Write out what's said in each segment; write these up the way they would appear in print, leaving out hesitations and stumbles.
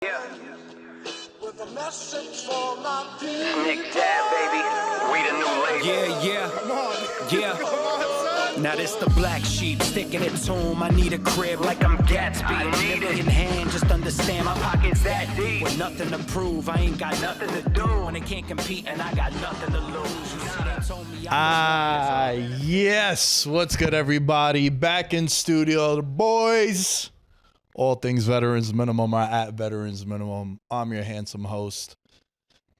Yeah. With a message for my people. Nick Dad, baby. We the new label. Yeah. Come on. Yeah. Come on, son. Now this the black sheep sticking its home. I need a crib like I'm Gatsby. I need it. In hand, just understand my pockets That deep. with nothing to prove. I ain't got nothing to do. When they can't compete and I got nothing to lose. You see, they told me Yes. What's good, everybody? Back in studio, the boys. All things Veterans Minimum are at Veterans Minimum. I'm your handsome host,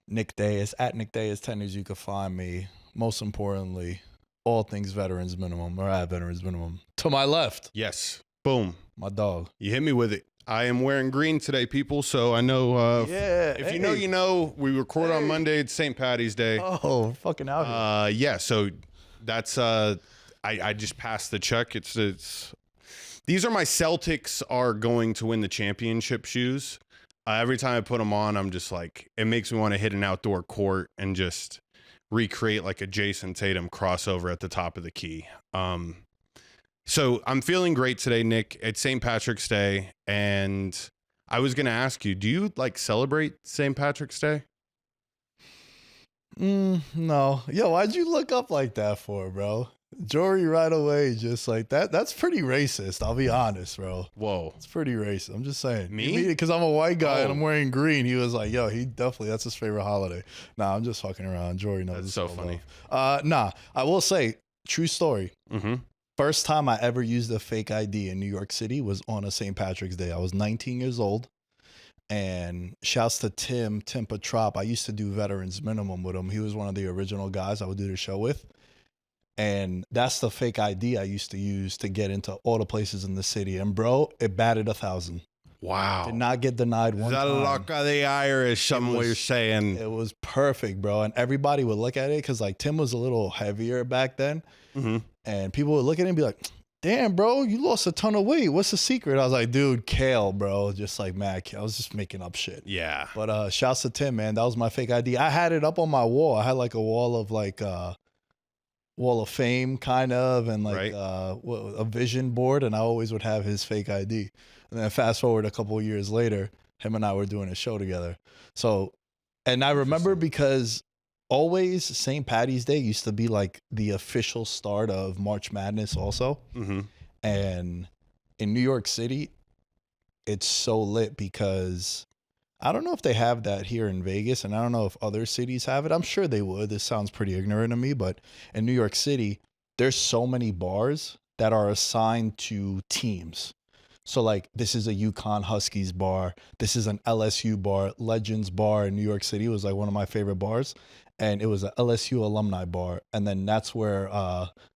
Nick Dais. At Nick Dais 10 as you can find me. Most importantly, all things Veterans Minimum are at Veterans Minimum. To my left, Yes. Boom. my dog. You hit me with it. I am wearing green today, people. So I know if you know, you know. We record on Monday. It's St. Patty's Day. Oh, fucking out here. Yeah. So that's I just passed the check. It's these are my Celtics are going to win the championship shoes. Every time I put them on, I'm just like, it makes me want to hit an outdoor court and just recreate like a Jason Tatum crossover at the top of the key. So I'm feeling great today, Nick. It's St. Patrick's Day, and I was going to ask you, do you like celebrate St. Patrick's Day? No. Yo, why'd you look up like that for, bro? Jory right away, just like that. That's pretty racist. I'll be honest, bro. Whoa. It's pretty racist. I'm just saying. Me? Because I'm a white guy and Oh. I'm wearing green. He was like, yo, that's his favorite holiday. Nah, I'm just fucking around. Jory knows. That's it's so all funny. love. Nah, I will say, true story. Mm-hmm. First time I ever used a fake ID in New York City was on a St. Patrick's Day. I was 19 years old. And shouts to Tim Petrop. I used to do Veterans Minimum with him. He was one of the original guys I would do the show with. And that's the fake ID I used to use to get into all the places in the city. And bro, it batted 1,000. Wow. Did not get denied one the time. luck of the Irish, some way you're saying. It was perfect, bro. And everybody would look at it because like Tim was a little heavier back then. Mm-hmm. And people would look at him and be like, damn, bro, you lost a ton of weight. What's the secret? I was like, dude, kale, bro. Just like Mac. I was just making up shit. Yeah. But shouts to Tim, man. That was my fake ID. I had it up on my wall. I had like a wall of like Wall of Fame kind of, and like Right. a vision board, and I always would have his fake ID. And then fast forward a couple of years later, him and I were doing a show together. So, and I remember because always St. Patty's Day used to be like the official start of March Madness also. Mm-hmm. And in New York City, it's so lit because I don't know if they have that here in Vegas, and I don't know if other cities have it. I'm sure they would. This sounds pretty ignorant to me, but in New York City, there's so many bars that are assigned to teams. So like this is a UConn Huskies bar. This is an LSU bar. Legends bar in New York City was like one of my favorite bars. And it was a LSU alumni bar. And then that's where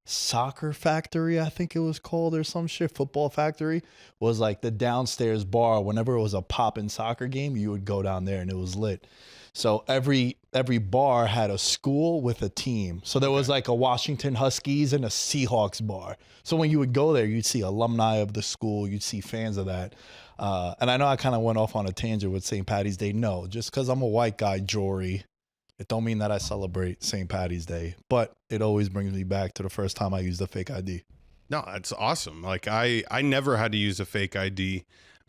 Soccer Factory, I think it was called, or some shit, Football Factory, was like the downstairs bar. Whenever it was a poppin' soccer game, you would go down there and it was lit. So every bar had a school with a team. So there was like a Washington Huskies and a Seahawks bar. So when you would go there, you'd see alumni of the school, you'd see fans of that. And I know I kind of went off on a tangent with St. Patty's Day. No, just because I'm a white guy, Jory, it don't mean that I celebrate St. Patty's Day, but it always brings me back to the first time I used a fake ID. No, that's awesome. Like I never had to use a fake ID.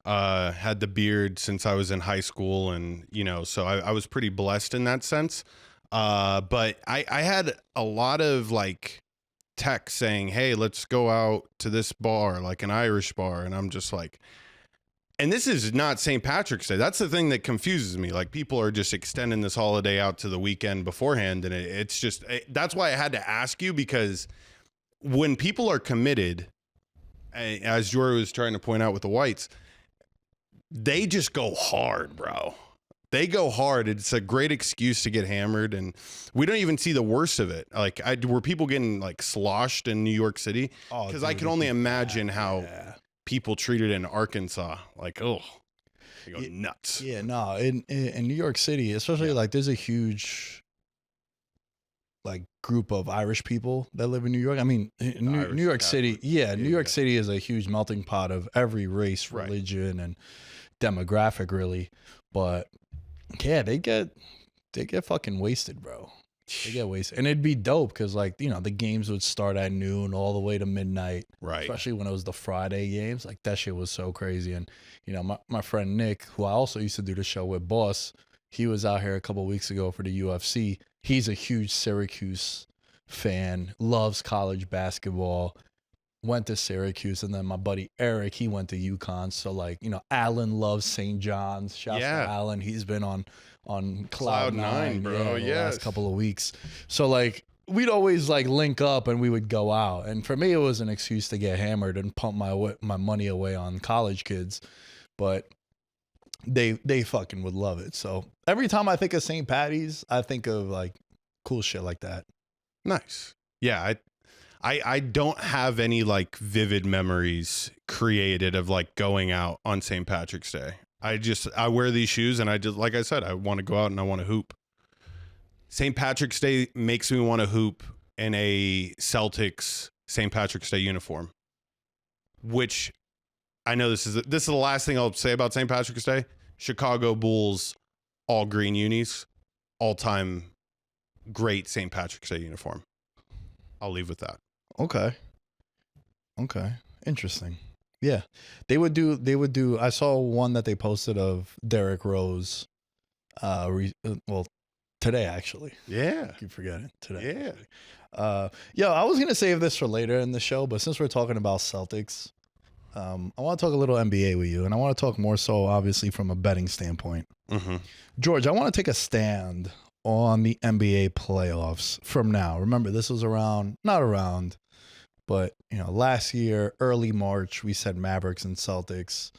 Had the beard since I was in high school, and so I was pretty blessed in that sense. But I had a lot of like texts saying, "Hey, let's go out to this bar, like an Irish bar," and I'm just like. And this is not St. Patrick's Day. That's the thing that confuses me. Like people are just extending this holiday out to the weekend beforehand. And it's just, that's why I had to ask you, because when people are committed, as Jory was trying to point out with the whites, they just go hard, bro. They go hard. It's a great excuse to get hammered. And we don't even see the worst of it. Like were people getting like sloshed in New York City? Because I can only imagine how people treated in Arkansas, like, oh, they go nuts. Yeah, no, in New York City, especially like there's a huge like group of Irish people that live in New York. I mean, New York City, New York City is a huge melting pot of every race, religion, and demographic, really. But yeah, they get fucking wasted, bro. They get wasted. And it'd be dope because, like, you know, the games would start at noon all the way to midnight. Right. Especially when it was the Friday games. Like, that shit was so crazy. And, you know, my friend Nick, who I also used to do the show with, Boss, he was out here a couple of weeks ago for the UFC. He's a huge Syracuse fan, loves college basketball, went to Syracuse. And then my buddy Eric, he went to UConn. So, like, you know, Alan loves St. John's. Shouts to Alan. He's been on Cloud Nine, bro. The last couple of weeks. So, like, we'd always, like, link up and we would go out. And for me, it was an excuse to get hammered and pump my money away on college kids. But they fucking would love it. So every time I think of St. Patty's, I think of, like, cool shit like that. Nice. Yeah, I don't have any, like, vivid memories created of, like, going out on St. Patrick's Day. I wear these shoes and I just, like I said, I want to go out and I want to hoop. St. Patrick's Day makes me want to hoop in a Celtics St. Patrick's Day uniform, which I know this is the last thing I'll say about St. Patrick's Day. Chicago Bulls, all green unis, all time great St. Patrick's Day uniform. I'll leave with that. Okay. Interesting. Yeah. They would do, I saw one that they posted of Derrick Rose, today, actually. Yeah. I keep forgetting. Today. Yeah. Actually. I was going to save this for later in the show, but since we're talking about Celtics, I want to talk a little NBA with you, and I want to talk more so, obviously, from a betting standpoint. Mm-hmm. George, I want to take a stand on the NBA playoffs from now. Remember, this was but, you know, last year, early March, we said Mavericks and Celtics.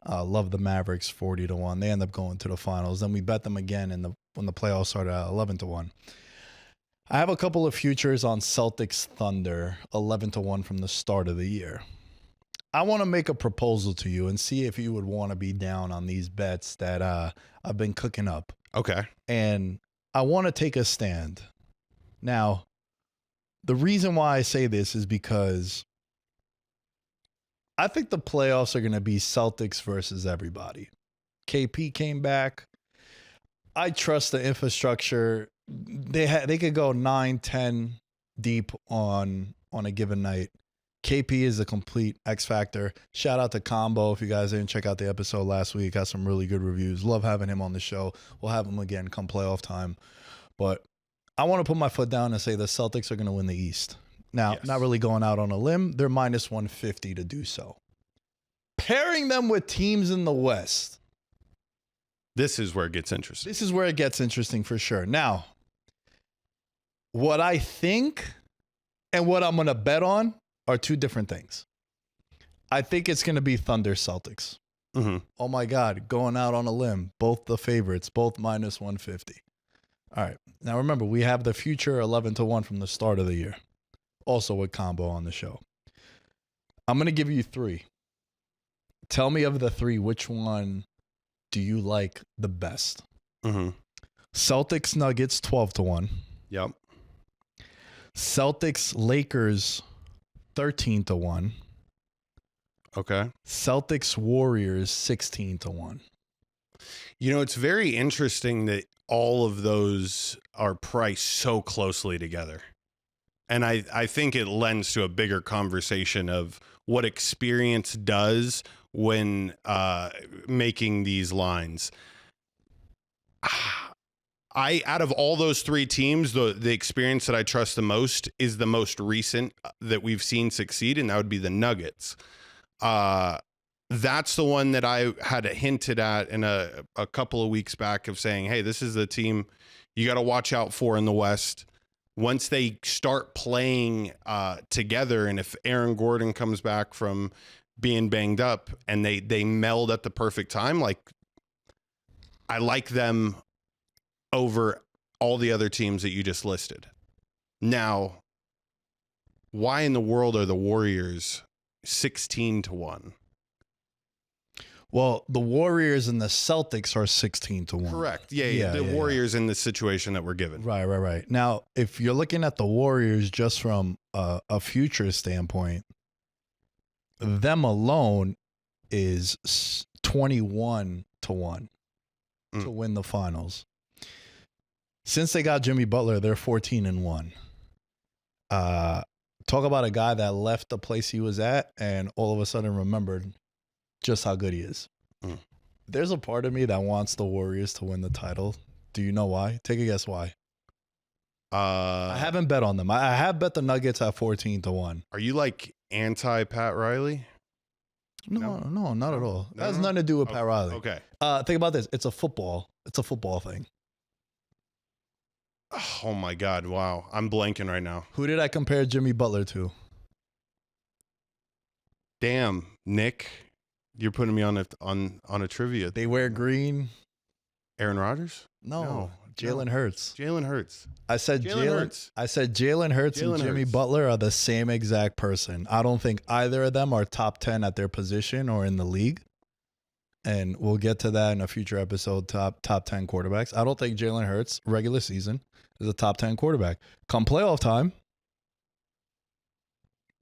Love the Mavericks 40-1. They end up going to the finals. Then we bet them again when the playoffs started at 11-1. I have a couple of futures on Celtics Thunder 11-1 from the start of the year. I want to make a proposal to you and see if you would want to be down on these bets that I've been cooking up. Okay. And I want to take a stand. Now, the reason why I say this is because I think the playoffs are going to be Celtics versus everybody. KP came back. I trust the infrastructure. They could go 9-10 deep on a given night. KP is a complete X factor. Shout out to Combo. If you guys didn't check out the episode last week, got some really good reviews. Love having him on the show. We'll have him again come playoff time. But I want to put my foot down and say the Celtics are going to win the East. Now, Not really going out on a limb. They're minus 150 to do so. Pairing them with teams in the West. This is where it gets interesting. This is where it gets interesting for sure. Now, what I think and what I'm going to bet on are two different things. I think it's going to be Thunder Celtics. Mm-hmm. Oh my God, going out on a limb. Both the favorites, both minus 150. All right. Now remember, we have the future 11-1 from the start of the year. Also with Combo on the show. I'm going to give you three. Tell me of the three, which one do you like the best? Mm-hmm. Celtics Nuggets 12-1. Yep. Celtics Lakers 13-1. Okay. Celtics Warriors 16-1. You know, it's very interesting that all of those are priced so closely together. And I think it lends to a bigger conversation of what experience does when making these lines. Out of all those three teams, the experience that I trust the most is the most recent that we've seen succeed, and that would be the Nuggets. That's the one that I had hinted at in a couple of weeks back of saying, hey, this is the team you got to watch out for in the West. Once they start playing together, and if Aaron Gordon comes back from being banged up and they meld at the perfect time, like, I like them over all the other teams that you just listed. Now, why in the world are the Warriors 16-1? Well, the Warriors and the Celtics are 16-1. Correct. Yeah. The Warriors in the situation that we're given. Right. Now, if you're looking at the Warriors just from a future standpoint, them alone is 21-1 to win the finals. Since they got Jimmy Butler, they're 14-1. Talk about a guy that left the place he was at and all of a sudden remembered just how good he is. Mm. There's a part of me that wants the Warriors to win the title. Do you know why? Take a guess why. I haven't bet on them. I have bet the Nuggets at 14-1. Are you like anti Pat Riley? No, not at all. No, That has no? nothing to do with Pat Riley. Okay. Think about this. It's a football thing. Oh my God! Wow, I'm blanking right now. Who did I compare Jimmy Butler to? Damn, Nick, you're putting me on a trivia. They wear green. Aaron Rodgers? No. Jalen Hurts. Jalen Hurts. I said Jalen Hurts and Jimmy Butler are the same exact person. I don't think either of them are top 10 at their position or in the league. And we'll get to that in a future episode, top 10 quarterbacks. I don't think Jalen Hurts, regular season, is a top 10 quarterback. Come playoff time,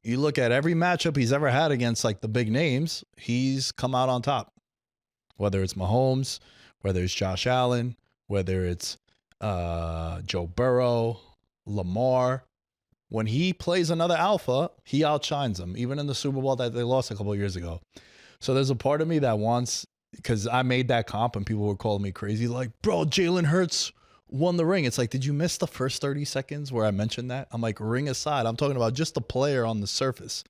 you look at every matchup he's ever had against like the big names, he's come out on top. Whether it's Mahomes, whether it's Josh Allen, whether it's Joe Burrow, Lamar. When he plays another alpha, he outshines them, even in the Super Bowl that they lost a couple of years ago. So there's a part of me that wants, because I made that comp and people were calling me crazy, like, bro, Jalen Hurts won the ring. It's like, did you miss the first 30 seconds where I mentioned that? I'm like, ring aside. I'm talking about just the player on the surface.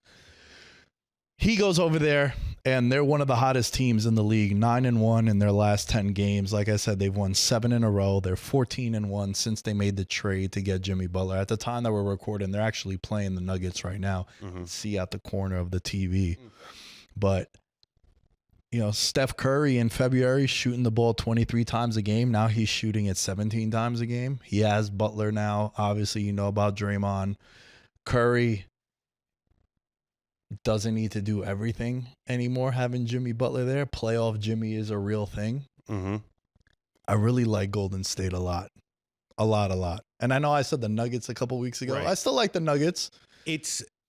He goes over there, and they're one of the hottest teams in the league, 9-1 in their last 10 games. Like I said, they've won 7 in a row. They're 14-1 since they made the trade to get Jimmy Butler. At the time that we're recording, they're actually playing the Nuggets right now. Mm-hmm. See at the corner of the TV. But, you know, Steph Curry in February shooting the ball 23 times a game. Now he's shooting it 17 times a game. He has Butler now. Obviously, you know about Draymond. Curry doesn't need to do everything anymore having Jimmy Butler there. Playoff Jimmy is a real thing. Mm-hmm. I really like Golden State a lot. A lot. And I know I said the Nuggets a couple weeks ago. Right. I still like the Nuggets.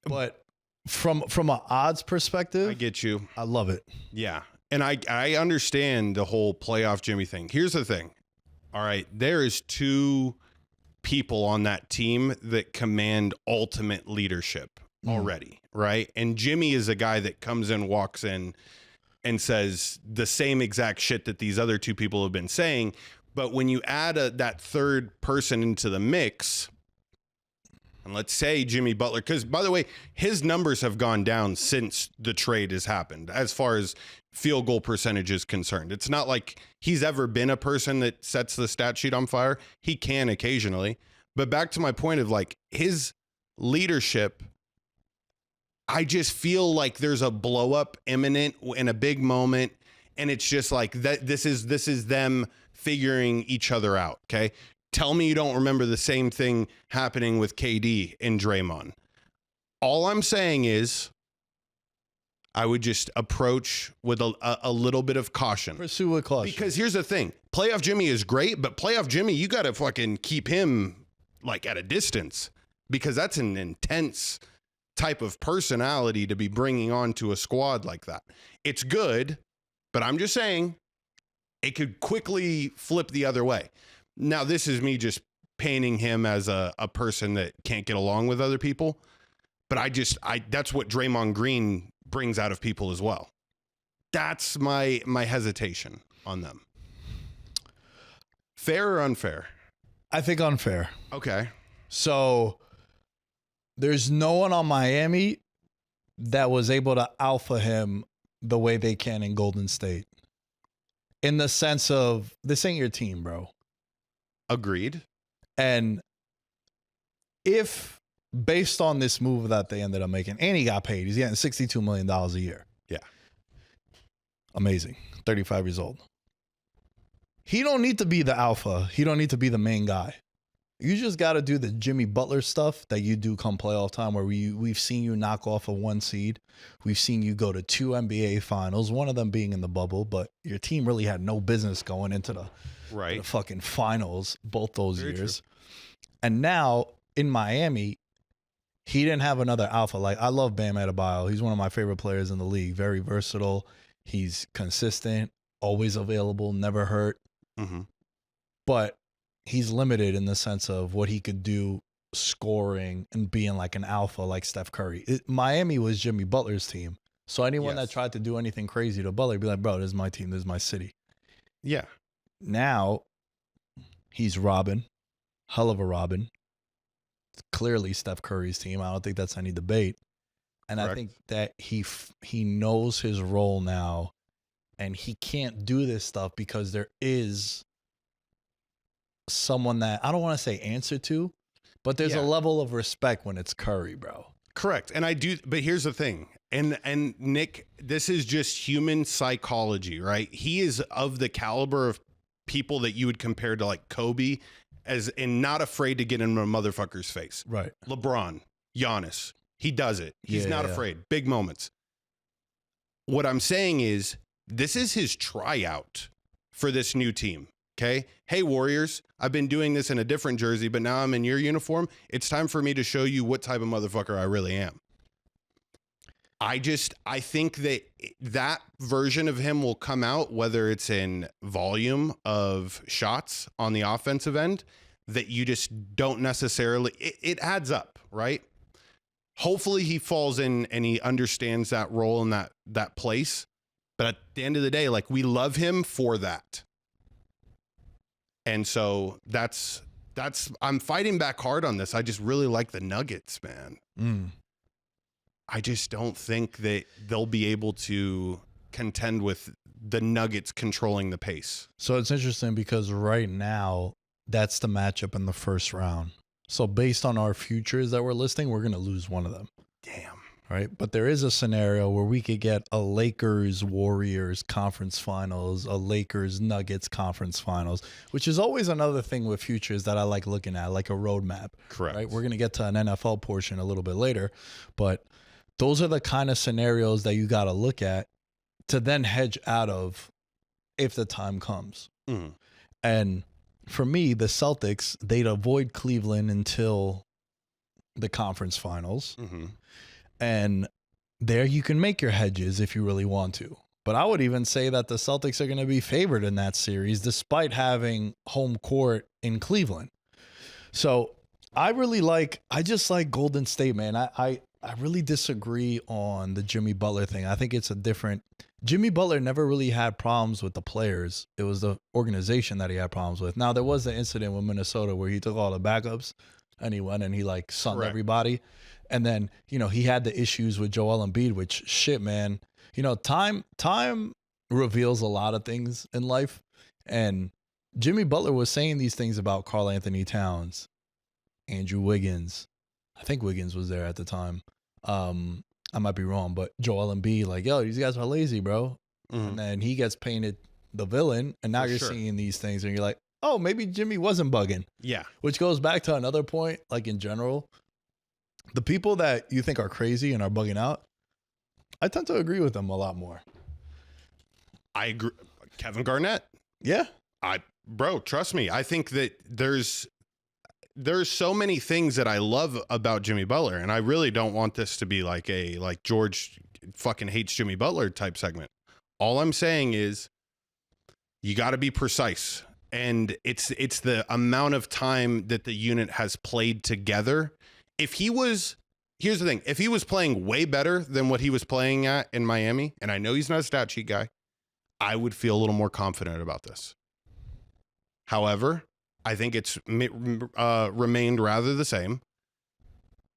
But from an odds perspective, I get you. I love it. Yeah. And I understand the whole playoff Jimmy thing. Here's the thing. All right. There is 2 people on that team that command ultimate leadership already, right? And Jimmy is a guy that comes in, walks in, and says the same exact shit that these other 2 people have been saying. But when you add that third person into the mix, and let's say Jimmy Butler, because by the way, his numbers have gone down since the trade has happened as far as field goal percentage is concerned. It's not like he's ever been a person that sets the stat sheet on fire. He can occasionally. But back to my point of like his leadership, I just feel like there's a blow up imminent in a big moment. And it's just like that. This is them figuring each other out. Okay. Tell me you don't remember the same thing happening with KD and Draymond. All I'm saying is I would just approach with a little bit of caution. Pursue with caution. Because here's the thing. Playoff Jimmy is great, but playoff Jimmy, you got to fucking keep him like at a distance because that's an intense type of personality to be bringing onto a squad like that. It's good, but I'm just saying it could quickly flip the other way. Now, this is me just painting him as a person that can't get along with other people. But that's what Draymond Green brings out of people as well. That's my hesitation on them. Fair or unfair? I think unfair. Okay. So there's no one on Miami that was able to alpha him the way they can in Golden State. In the sense of, this ain't your team, bro. Agreed. And if, based on this move that they ended up making, and he got paid, he's getting $62 million a year. Yeah. Amazing. 35 years old. He don't need to be the alpha. He don't need to be the main guy. You just got to do the Jimmy Butler stuff that you do come playoff time, where we've seen you knock off a 1 seed. We've seen you go to 2 NBA finals, one of them being in the bubble, but your team really had no business going into the fucking finals both those Very years. true. And now in Miami, he didn't have another alpha. Like, I love Bam Adebayo. He's one of my favorite players in the league. Very versatile. He's consistent, always available, never hurt. Mm-hmm. But he's limited in the sense of what he could do scoring and being like an alpha like Steph Curry. Miami was Jimmy Butler's team. So anyone that tried to do anything crazy to Butler, be like, bro, this is my team. This is my city. Yeah. Now he's Robin, hell of a Robin. Clearly Steph Curry's team. I don't think that's any debate. And correct. I think that he knows his role now, and he can't do this stuff because there is someone that I don't want to say answer to, but there's a level of respect when it's Curry, bro. Correct. And I do, but here's the thing. And Nick, this is just human psychology, right? He is of the caliber of people that you would compare to like Kobe, and not afraid to get in a motherfucker's face. Right. LeBron, Giannis, he does it. He's not afraid. Big moments. What I'm saying is this is his tryout for this new team. Okay. Hey, Warriors, I've been doing this in a different jersey, but now I'm in your uniform. It's time for me to show you what type of motherfucker I really am. I think that version of him will come out, whether it's in volume of shots on the offensive end, that you just don't necessarily, it adds up, right? Hopefully he falls in and he understands that role in that place. But at the end of the day, like, we love him for that. And so that's I'm fighting back hard on this. I just really like the Nuggets, man. I just don't think that they'll be able to contend with the Nuggets controlling the pace. So it's interesting because right now that's the matchup in the first round. So based on our futures that we're listing, we're going to lose one of them. Damn. Right. But there is a scenario where we could get a Lakers Warriors conference finals, a Lakers Nuggets conference finals, which is always another thing with futures that I like looking at, like a roadmap. Correct. Right. We're going to get to an NFL portion a little bit later, but those are the kind of scenarios that you got to look at to then hedge out of if the time comes. And for me, the Celtics, they'd avoid Cleveland until the conference finals. And there you can make your hedges if you really want to. But I would even say that the Celtics are going to be favored in that series despite having home court in Cleveland. So I just like Golden State, man. I really disagree on the Jimmy Butler thing. I think it's Jimmy Butler never really had problems with the players. It was the organization that he had problems with. Now, there was the incident with Minnesota where he took all the backups and he went and he like sunned everybody. And then, he had the issues with Joel Embiid, which shit, man, time reveals a lot of things in life. And Jimmy Butler was saying these things about Karl Anthony Towns, Andrew Wiggins. I think Wiggins was there at the time. I might be wrong, but Joel Embiid, like, yo, these guys are lazy, bro. And then he gets painted the villain. And now you're seeing these things and you're like, oh, maybe Jimmy wasn't bugging. Yeah. Which goes back to another point, like in general. The people that you think are crazy and are bugging out, I tend to agree with them a lot more. I agree. Kevin Garnett. Yeah. Bro, trust me. I think that there's so many things that I love about Jimmy Butler, and I really don't want this to be like George fucking hates Jimmy Butler type segment. All I'm saying is you got to be precise, and it's the amount of time that the unit has played together. Here's the thing, if he was playing way better than what he was playing at in Miami, and I know he's not a stat sheet guy, I would feel a little more confident about this. However, I think it's remained rather the same.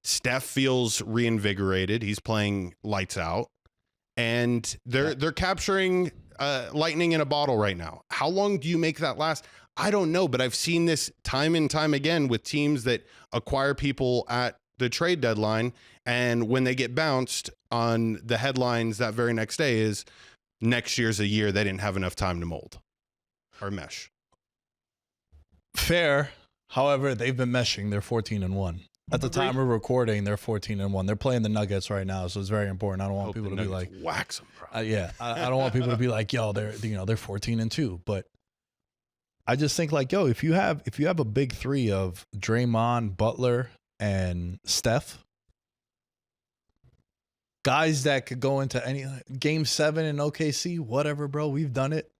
Steph feels reinvigorated. He's playing lights out, and they're capturing lightning in a bottle right now. How long do you make that last? I don't know, but I've seen this time and time again with teams that acquire people at the trade deadline, and when they get bounced on the headlines that very next day is next year's a year they didn't have enough time to mold or mesh. Fair. However, they've been meshing. They're 14-1. At the time we're recording, they're 14-1. They're playing the Nuggets right now, so it's very important. I don't want people to be like, wax them, bro. I don't want people to be like, yo, they're 14-2. But I just think like, yo, if you have a big three of Draymond, Butler, and Steph, guys that could go into any game 7 in OKC, whatever, bro. We've done it.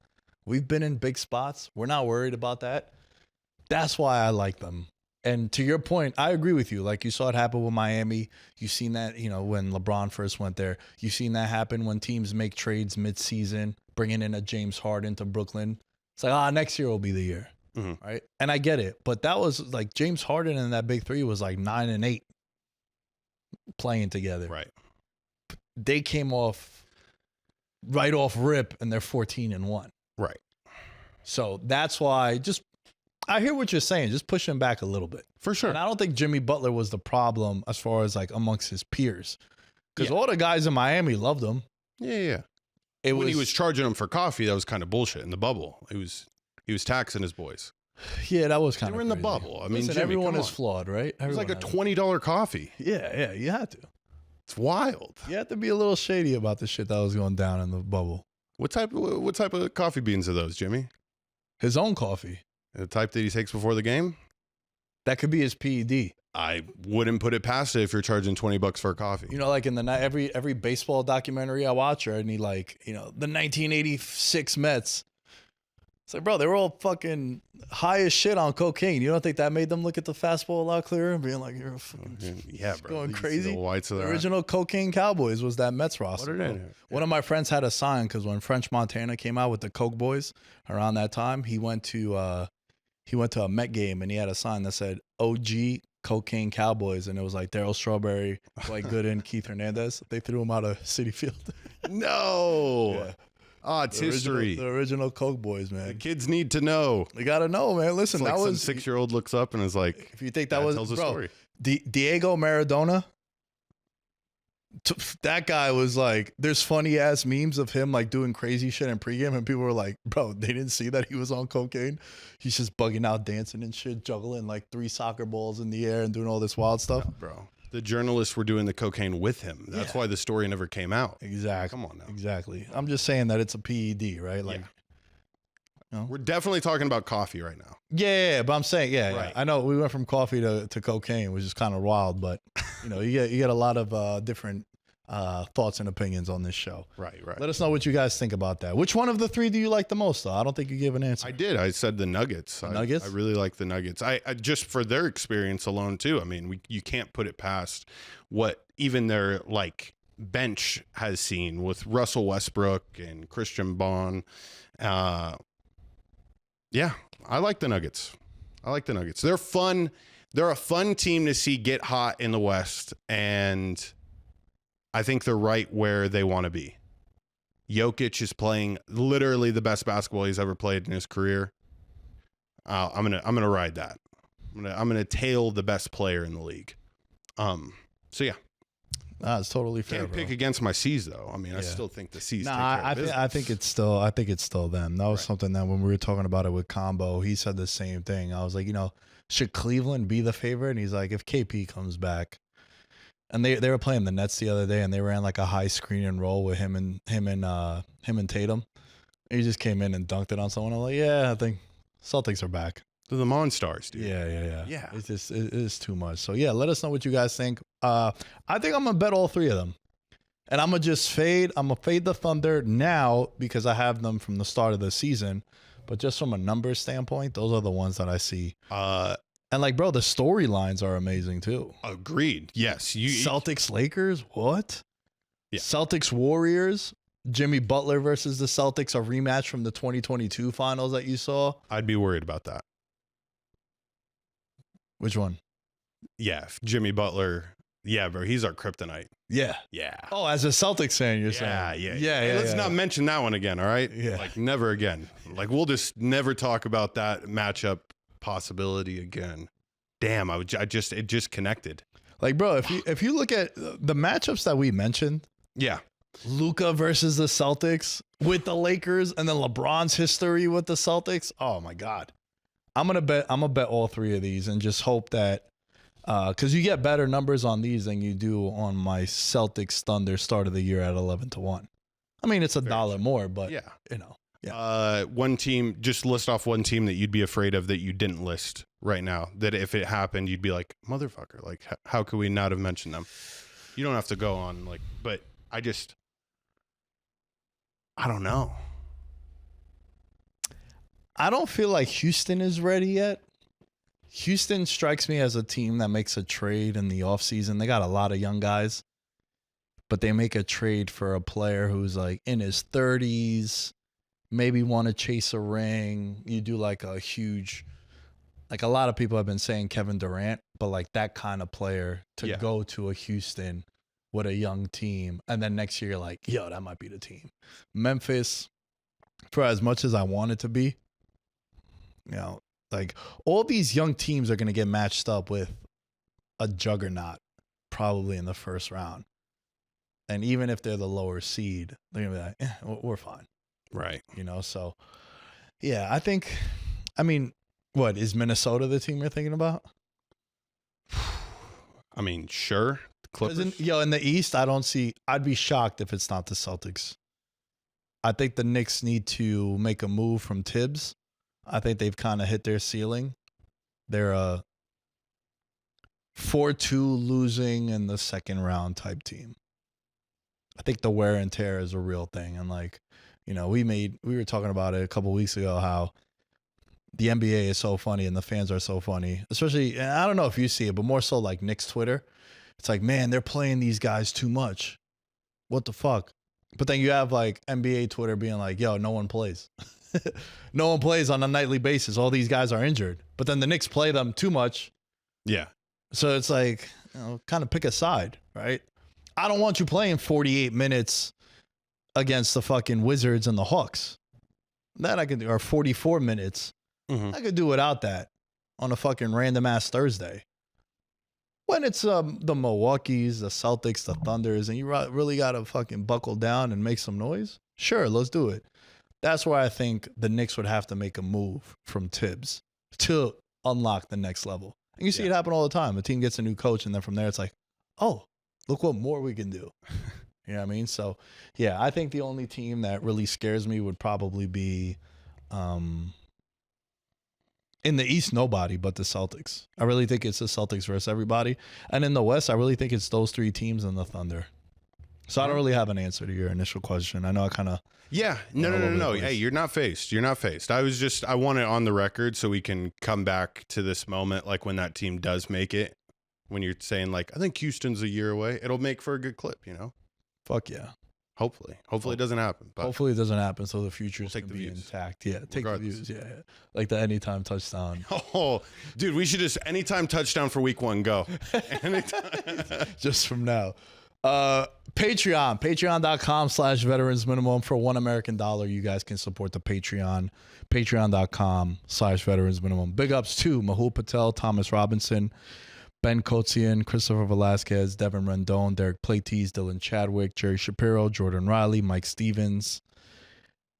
We've been in big spots. We're not worried about that. That's why I like them. And to your point, I agree with you. Like, you saw it happen with Miami. You've seen that, when LeBron first went there. You've seen that happen when teams make trades mid-season, bringing in a James Harden to Brooklyn. It's like, next year will be the year, right? And I get it. But that was like James Harden and that big three was like 9 and 8 playing together. Right. They came off right off rip, and they're 14 and 1. Right. So that's why I hear what you're saying. Just push him back a little bit. For sure. And I don't think Jimmy Butler was the problem as far as like amongst his peers. Because all the guys in Miami loved him. Yeah. When he was charging them for coffee, that was kind of bullshit in the bubble. He was taxing his boys. Yeah, that was kind of They were in the bubble. I mean, listen, Jimmy, everyone is flawed, right? It was like a $20 coffee. Yeah, you had to. It's wild. You had to be a little shady about the shit that was going down in the bubble. What type of coffee beans are those, Jimmy? His own coffee. The type that he takes before the game? That could be his PED. I wouldn't put it past it if you're charging $20 for a coffee. Like in the night, every baseball documentary I watch, or any the 1986 Mets. It's like, bro, they were all fucking high as shit on cocaine. You don't think that made them look at the fastball a lot clearer and being like, you're fucking bro, going crazy? The whites of the their original cocaine Cowboys was that Mets roster. What are they? One of my friends had a sign because when French Montana came out with the Coke Boys around that time, he went to a Met game and he had a sign that said OG Cocaine Cowboys, and it was like Darryl Strawberry, Dwight Gooden, Keith Hernandez. They threw him out of Citi Field. No. Yeah. It's history. The original Coke Boys, man. The kids need to know. They gotta know, man. Listen, It's like that some was 6-year-old looks up and is like, if you think that was tells a bro, story. Diego Maradona. That guy was like, there's funny ass memes of him like doing crazy shit in pregame, and people were like, bro, they didn't see that he was on cocaine. He's just bugging out, dancing and shit, juggling like 3 soccer balls in the air and doing all this wild stuff. No, bro. The journalists were doing the cocaine with him. That's why the story never came out. Exactly. Come on now. Exactly. I'm just saying that it's a PED, right? Like, We're definitely talking about coffee right now. Yeah, but I'm saying, Right. yeah. I know we went from coffee to cocaine, which is kind of wild, but you get a lot of different thoughts and opinions on this show. Right. Let us know what you guys think about that. Which one of the 3 do you like the most, though? I don't think you gave an answer. I did. I said the Nuggets. Nuggets? I really like the Nuggets. I just for their experience alone too. I mean, you can't put it past what even their like bench has seen with Russell Westbrook and Christian Bond. Yeah, I like the Nuggets. They're fun. They're a fun team to see get hot in the West, and I think they're right where they want to be. Jokic is playing literally the best basketball he's ever played in his career. I'm gonna ride that. I'm gonna tail the best player in the league. So yeah, it's totally fair. Can't pick against my C's though. I mean, I still think the C's. I think it's still them. That was something that when we were talking about it with Combo, he said the same thing. I was like, should Cleveland be the favorite? And he's like, if KP comes back. And they were playing the Nets the other day, and they ran like a high screen and roll with him and Tatum. He just came in and dunked it on someone. I'm like, yeah, I think Celtics are back. They're the Monstars, dude. Yeah. It's just it is too much. So yeah, let us know what you guys think. I think I'm gonna bet all 3 of them, and I'm gonna just fade. I'm gonna fade the Thunder now because I have them from the start of the season. But just from a numbers standpoint, those are the ones that I see. And like, bro, the storylines are amazing too. Agreed. Yes. Celtics Lakers. What? Yeah. Celtics Warriors. Jimmy Butler versus the Celtics, a rematch from the 2022 finals that you saw. I'd be worried about that. Which one? Yeah, Jimmy Butler. Yeah, bro, he's our kryptonite. Yeah. Oh, as a Celtics fan, you're saying. Yeah. Let's not mention that one again, all right? Yeah. Like never again. Like we'll just never talk about that matchup possibility again. Damn, it just connected. Like, bro, if you look at the matchups that we mentioned, yeah, Luka versus the Celtics with the Lakers, and then LeBron's history with the Celtics. Oh my God, I'm gonna bet all 3 of these and just hope that because you get better numbers on these than you do on my Celtics Thunder start of the year at 11-1. I mean, it's $1 more, but yeah. One team, just list off one team that you'd be afraid of that you didn't list right now, that if it happened, you'd be like, motherfucker, like, how could we not have mentioned them? You don't have to go on, like, but I don't know. I don't feel like Houston is ready yet. Houston strikes me as a team that makes a trade in the offseason. They got a lot of young guys, but they make a trade for a player who's like in his 30s, maybe want to chase a ring. You do like a huge, like a lot of people have been saying Kevin Durant, but like that kind of player to go to a Houston with a young team. And then next year, you're like, yo, that might be the team. Memphis, for as much as I want it to be, you know, like all these young teams are going to get matched up with a juggernaut probably in the first round. And even if they're the lower seed, they're going to be like, we're fine. Right. You know, so yeah, I mean, what is Minnesota the team you're thinking about? I mean, sure. Clippers. In the East, I'd be shocked if it's not the Celtics. I think the Knicks need to make a move from Tibbs. I think they've kind of hit their ceiling. They're a 4-2 losing in the second round type team. I think the wear and tear is a real thing. And like, you know, we were talking about it a couple weeks ago, how the NBA is so funny and the fans are so funny, especially, and I don't know if you see it, but more so like Knicks Twitter. It's like, man, they're playing these guys too much. What the fuck? But then you have like NBA Twitter being like, yo, no one plays. No one plays on a nightly basis. All these guys are injured. But then the Knicks play them too much. Yeah. So it's like, you know, kind of pick a side, right? I don't want you playing 48 minutes against the fucking Wizards and the Hawks. That I could do, or 44 minutes. I could do without that on a fucking random ass Thursday. When it's the Milwaukees, the Celtics, the Thunders, and you really got to fucking buckle down and make some noise, sure, let's do it. That's where I think the Knicks would have to make a move from Tibbs to unlock the next level. And you see it happen all the time. A team gets a new coach, and then from there it's like, oh, look what more we can do. You know what I mean? So, yeah, I think the only team that really scares me would probably be in the East, nobody but the Celtics. I really think it's the Celtics versus everybody. And in the West, I really think it's those three teams and the Thunder. So I don't really have an answer to your initial question. I know I kind of... Yeah. No. Hey, you're not faced. You're not faced. I want it on the record so we can come back to this moment, like when that team does make it. When you're saying, like, I think Houston's a year away. It'll make for a good clip, you know? Fuck yeah. Hopefully it doesn't happen. But hopefully it doesn't happen, so the future's we'll going to be views. intact. Yeah, take Regardless. the views. Yeah. Like the anytime touchdown. Oh, dude, we should just anytime touchdown for week 1, go. Anytime. Just from now. Patreon.com/veterans minimum. For $1 American dollar, you guys can support the Patreon. Patreon.com/veterans minimum. Big ups to Mahul Patel, Thomas Robinson, Ben Kotzian, Christopher Velasquez, Devin Rendon, Derek Platees, Dylan Chadwick, Jerry Shapiro, Jordan Riley, Mike Stevens,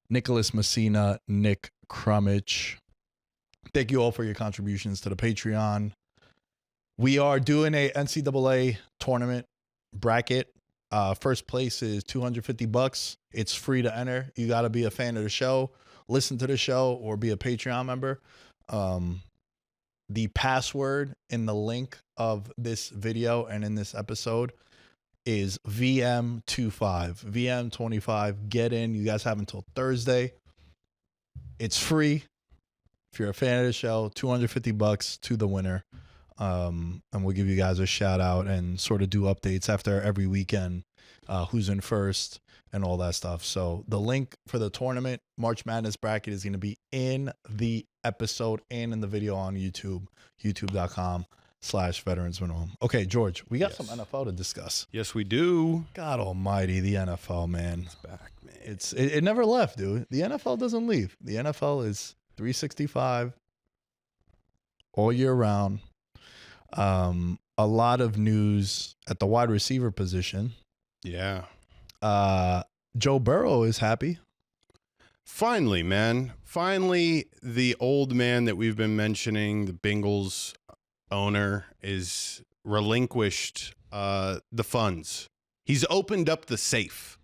Nicholas Messina, Nick Crummich. Thank you all for your contributions to the Patreon. We are doing a NCAA tournament bracket. First place is $250. It's free to enter. You got to be a fan of the show, listen to the show, or be a Patreon member. The password in the link of this video and in this episode is VM25. VM25. Get in. You guys have until Thursday. It's free. If you're a fan of the show, $250 to the winner. And we'll give you guys a shout out and sort of do updates after every weekend, who's in first and all that stuff. So the link for the tournament, March Madness bracket, is going to be in the episode and in the video on YouTube, youtube.com/veterans minimum. Okay, George, we got some NFL to discuss. Yes, we do. God almighty, the NFL, man. It's back, man. It never left, dude. The NFL doesn't leave. The NFL is 365 all year round. A lot of news at the wide receiver position. Yeah. Joe Burrow is happy. Finally, man. Finally, the old man that we've been mentioning, the Bengals owner, is relinquished the funds. He's opened up the safe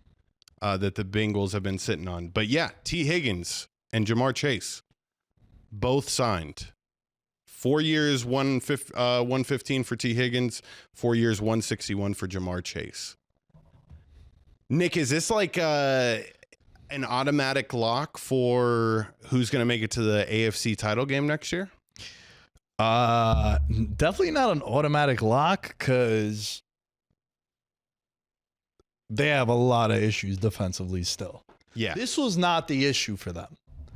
that the Bengals have been sitting on. But yeah, T. Higgins and Jamar Chase both signed. 4 years, 115 for T. Higgins, 4 years, 161 for Jamar Chase. Nick, is this like an automatic lock for who's going to make it to the AFC title game next year? Definitely not an automatic lock because they have a lot of issues defensively still. Yeah. This was not the issue for them.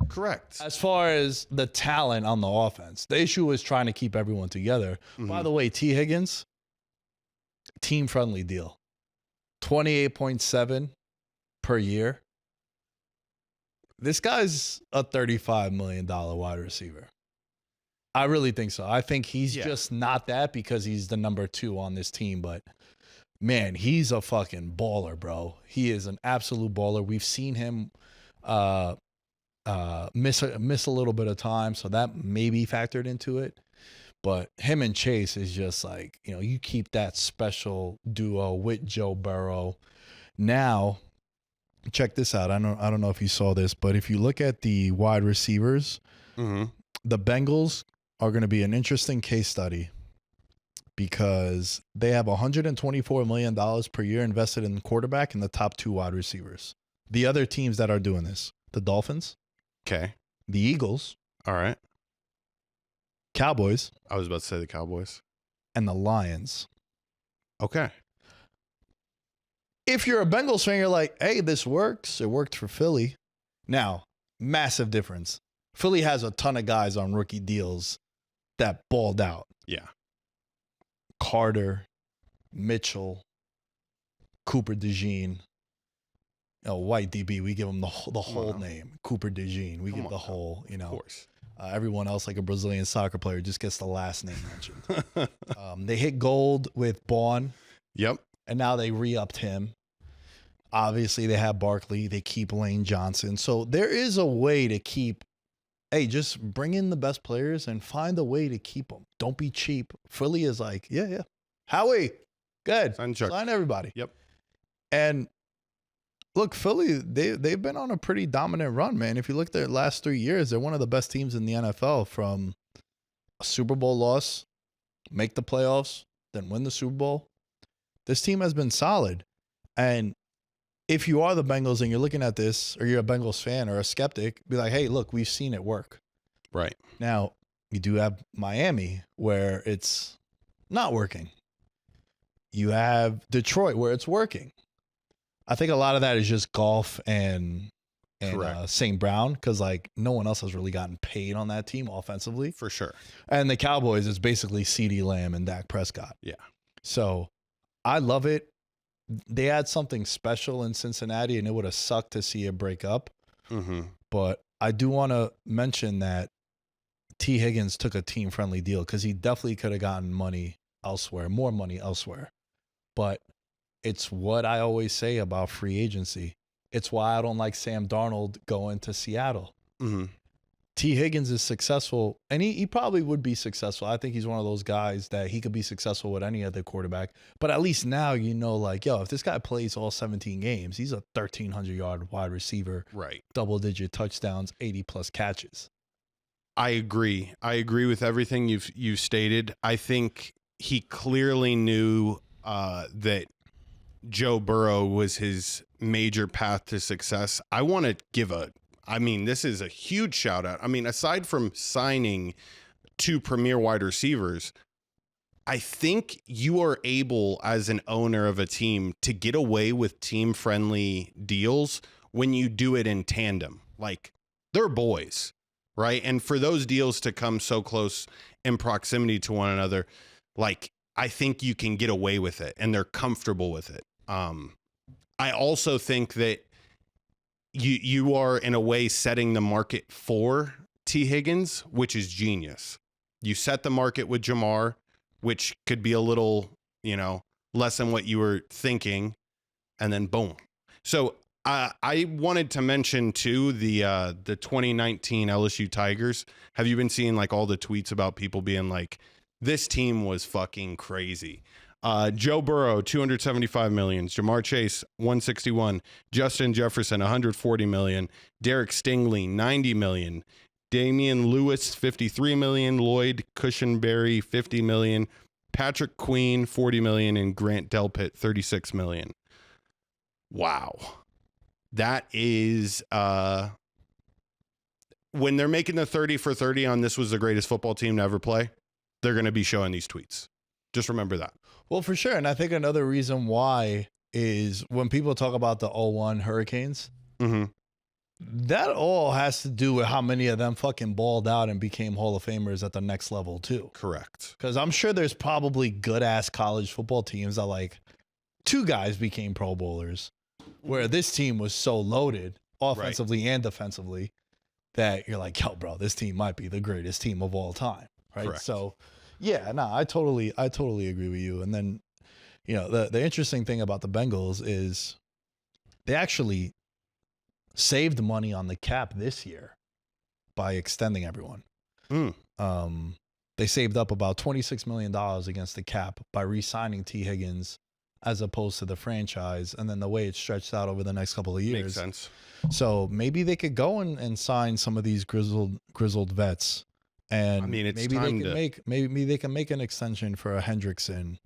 Correct. As far as the talent on the offense, the issue was trying to keep everyone together. By the way, T. Higgins, team-friendly deal. 28.7 per year. This guy's a $35 million wide receiver. I really think so. I think he's just not that because he's the number 2 on this team. But, man, he's a fucking baller, bro. He is an absolute baller. We've seen him miss a little bit of time, so that maybe factored into it. But him and Chase is just like, you keep that special duo with Joe Burrow. Now, check this out. I don't know if you saw this, but if you look at the wide receivers, the Bengals are going to be an interesting case study because they have $124 million per year invested in the quarterback and the top 2 wide receivers. The other teams that are doing this, the Dolphins, okay, the Eagles, all right, Cowboys. I was about to say the Cowboys. And the Lions. Okay. If you're a Bengals fan, you're like, hey, this works. It worked for Philly. Now, massive difference. Philly has a ton of guys on rookie deals that balled out. Yeah. Carter, Mitchell, Cooper DeJean. White DB, we give him the whole name. Cooper DeJean. We give the whole, Of course. Everyone else, like a Brazilian soccer player, just gets the last name mentioned. They hit gold with Bond. Yep. And now they re-upped him. Obviously, they have Barkley. They keep Lane Johnson. So there is a way to keep, just bring in the best players and find a way to keep them. Don't be cheap. Philly is like, yeah. Howie, good. Sign everybody. Yep. And look, Philly, they've been on a pretty dominant run, man. If you look at their last 3 years, they're one of the best teams in the NFL from a Super Bowl loss, make the playoffs, then win the Super Bowl. This team has been solid. And if you are the Bengals and you're looking at this, or you're a Bengals fan or a skeptic, be like, hey, look, we've seen it work. Right. Now, you do have Miami where it's not working. You have Detroit where it's working. I think a lot of that is just Goff and St. Brown because, no one else has really gotten paid on that team offensively. For sure. And the Cowboys is basically CeeDee Lamb and Dak Prescott. Yeah. So I love it. They had something special in Cincinnati, and it would have sucked to see it break up. Mm-hmm. But I do want to mention that T. Higgins took a team-friendly deal because he definitely could have gotten money elsewhere, more money elsewhere. But it's what I always say about free agency. It's why I don't like Sam Darnold going to Seattle. Mm-hmm. T. Higgins is successful, and he probably would be successful. I think he's one of those guys that he could be successful with any other quarterback. But at least now if this guy plays all 17 games, he's a 1,300-yard wide receiver. Right. Double-digit touchdowns, 80-plus catches. I agree. I agree with everything you've stated. I think he clearly knew that Joe Burrow was his major path to success. I want to give this is a huge shout out. Aside from signing 2 premier wide receivers, I think you are able as an owner of a team to get away with team friendly deals when you do it in tandem. They're boys, right? And for those deals to come so close in proximity to one another, I think you can get away with it and they're comfortable with it. I also think that you are in a way setting the market for T. Higgins, which is genius. You set the market with Jamar, which could be a little, less than what you were thinking, and then boom. So I wanted to mention too the 2019 LSU Tigers. Have you been seeing all the tweets about people being like, this team was fucking crazy? Joe Burrow, $275 million. Jamar Chase, $161. Justin Jefferson, $140 million. Derek Stingley, $90 million. Damian Lewis, $53 million. Lloyd Cushenberry, $50 million. Patrick Queen, $40 million. And Grant Delpit, $36 million. Wow. That is, when they're making the 30 for 30 on this was the greatest football team to ever play, they're going to be showing these tweets. Just remember that. Well, for sure. And I think another reason why is when people talk about the 01 Hurricanes, that all has to do with how many of them fucking balled out and became Hall of Famers at the next level too. Correct. Because I'm sure there's probably good ass college football teams that like 2 guys became Pro Bowlers, where this team was so loaded offensively and defensively that you're like, yo, bro, this team might be the greatest team of all time. Right. Correct. So yeah, no, I totally agree with you. And then, you know, the interesting thing about the Bengals is they actually saved money on the cap this year by extending everyone. They saved up about $26 million against the cap by re-signing T. Higgins as opposed to the franchise, and then the way it's stretched out over the next couple of years. Makes sense. So maybe they could go and sign some of these grizzled vets. And I mean, it's maybe time maybe they can make an extension for a Hendrickson.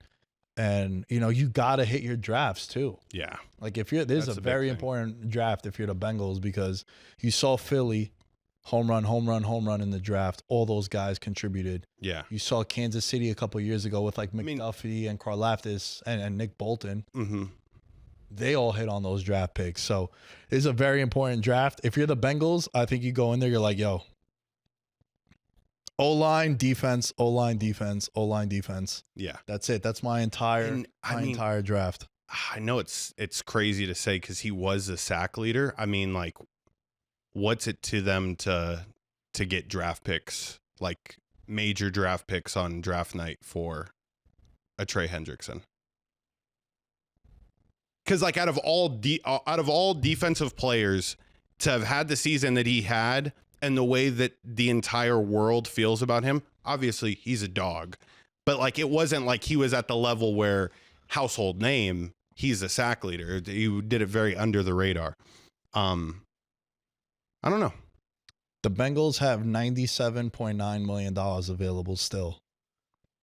And you know, you gotta hit your drafts too. Yeah. Like if you're there's That's a a big very thing. important draft if you're the Bengals, because you saw Philly home run in the draft. All those guys contributed. Yeah. You saw Kansas City a couple of years ago with like McDuffie and Karlaftis and Nick Bolton. They all hit on those draft picks. So it's a very important draft. If you're the Bengals, I think you go in there, you're like, yo, O-line, defense, O-line, defense, O-line, defense. Yeah. That's it. That's my entire entire draft. I know it's crazy to say because he was a sack leader. I mean, like, what's it to them to get draft picks, like major draft picks on draft night for a Trey Hendrickson? Because like out of all defensive players to have had the season that he had and the way that the entire world feels about him, obviously he's a dog, but like it wasn't like he was at the level where household name. He's a sack leader. He did it very under the radar. I don't know. The Bengals have $97.9 million available still.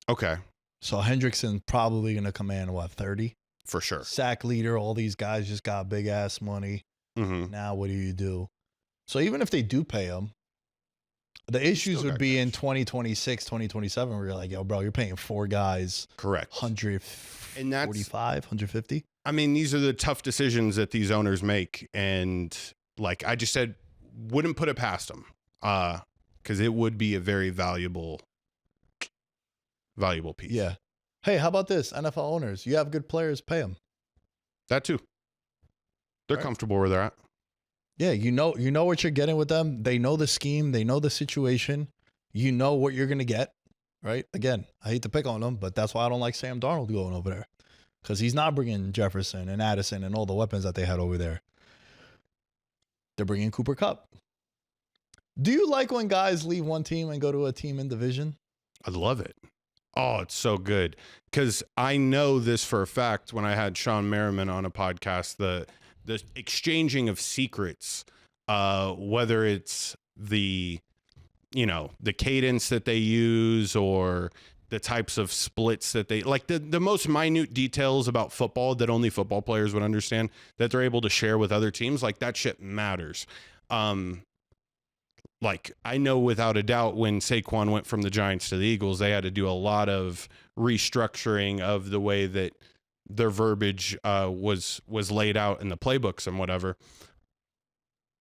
Okay. So Hendrickson probably going to command, what, 30? For sure. Sack leader. All these guys just got big ass money. Now what do? So even if they do pay him, the issues would be in 2026, 2027, where you're like, yo, bro, you're paying 4 guys. Correct. 145, 150. I mean, these are the tough decisions that these owners make. And like I just said, wouldn't put it past them. Because it would be a very valuable piece. Yeah. Hey, how about this? NFL owners, you have good players, pay them. That too. They're comfortable where they're at. Yeah, you know what you're getting with them. They know the scheme. They know the situation. You know what you're going to get, right? Again, I hate to pick on them, but that's why I don't like Sam Darnold going over there, because he's not bringing Jefferson and Addison and all the weapons that they had over there. They're bringing Cooper Kupp. Do you like when guys leave one team and go to a team in division? I love it. Oh, it's so good. Because I know this for a fact when I had Sean Merriman on a podcast, the exchanging of secrets, whether it's the cadence that they use or the types of splits that they like, the most minute details about football that only football players would understand, that they're able to share with other teams. Like that shit matters. Like I know without a doubt when Saquon went from the Giants to the Eagles, they had to do a lot of restructuring of the way that their verbiage was laid out in the playbooks and whatever.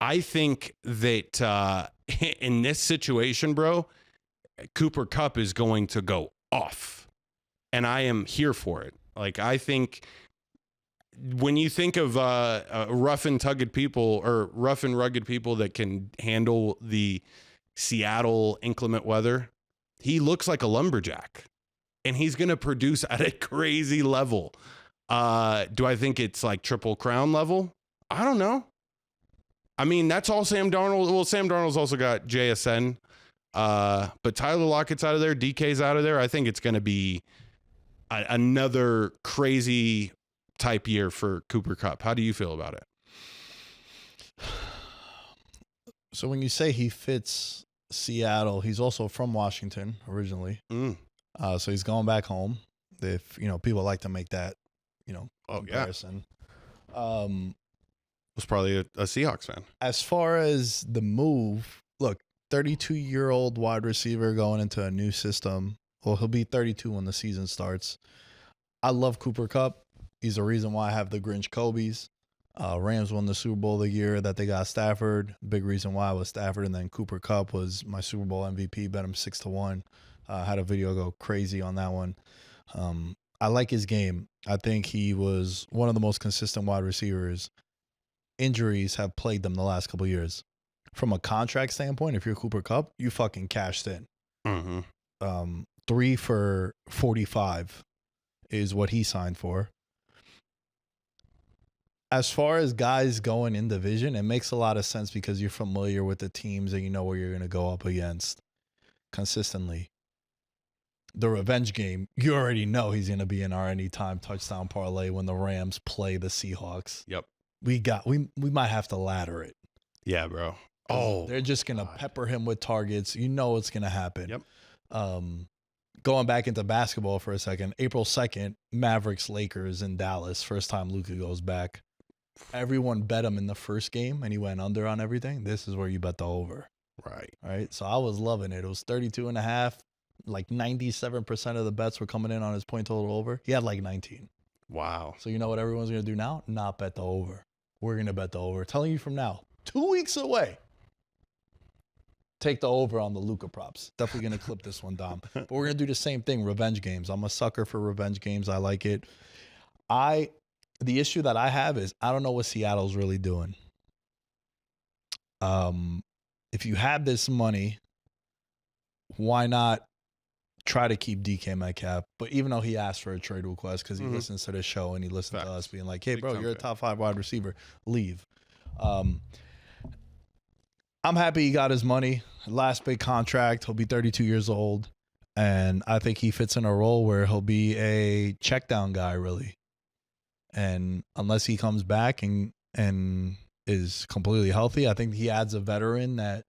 I think that in this situation, bro, Cooper Kupp is going to go off, and I am here for it. Like I think when you think of rough and rugged people that can handle the Seattle inclement weather, he looks like a lumberjack, and he's going to produce at a crazy level. Do I think it's like Triple Crown level? I don't know. I mean, that's all Sam Darnold. Well, Sam Darnold's also got JSN. But Tyler Lockett's out of there. DK's out of there. I think it's going to be another crazy type year for Cooper Kupp. How do you feel about it? So when you say he fits Seattle, he's also from Washington originally. So he's going back home. If people like to make that, comparison. Was probably a Seahawks fan. As far as the move, look, 32-year-old wide receiver going into a new system, Well, he'll be 32 when the season starts. I love Cooper Kupp. He's the reason why I have the Grinch Kobe's. Rams won the Super Bowl the year that they got Stafford. Big reason why was Stafford, and then Cooper Kupp was my Super Bowl MVP. Bet him 6-1. Had a video go crazy on that one. I like his game. I think he was one of the most consistent wide receivers. Injuries have plagued them the last couple of years. From a contract standpoint, if you're Cooper Kupp, you fucking cashed in. Mm-hmm. 3 for $45 is what he signed for. As far as guys going in division, it makes a lot of sense because you're familiar with the teams and you know where you're going to go up against consistently. The revenge game, you already know he's going to be in our anytime touchdown parlay when the Rams play the Seahawks. Yep. We might have to ladder it. Yeah, bro. They're just going to pepper him with targets. You know what's going to happen. Yep. Going back into basketball for a second, April 2nd, Mavericks Lakers in Dallas. First time Luka goes back. Everyone bet him in the first game and he went under on everything. This is where you bet the over. Right. Right. So I was loving it. It was 32.5. Like 97% of the bets were coming in on his point total over. He had like 19. Wow. So you know what everyone's going to do now? Not bet the over. We're going to bet the over. Telling you from now, 2 weeks away. Take the over on the Luka props. Definitely going to clip this one, Dom. But we're going to do the same thing, revenge games. I'm a sucker for revenge games. I like it. The issue that I have is I don't know what Seattle's really doing. If you have this money, why not try to keep DK Metcalf? But even though he asked for a trade request because he listens to the show and he listens to us being like, hey, bro, you're a top 5 wide receiver. Leave. I'm happy he got his money. Last big contract. He'll be 32 years old. And I think he fits in a role where he'll be a check down guy, really. And unless he comes back and is completely healthy, I think he adds a veteran that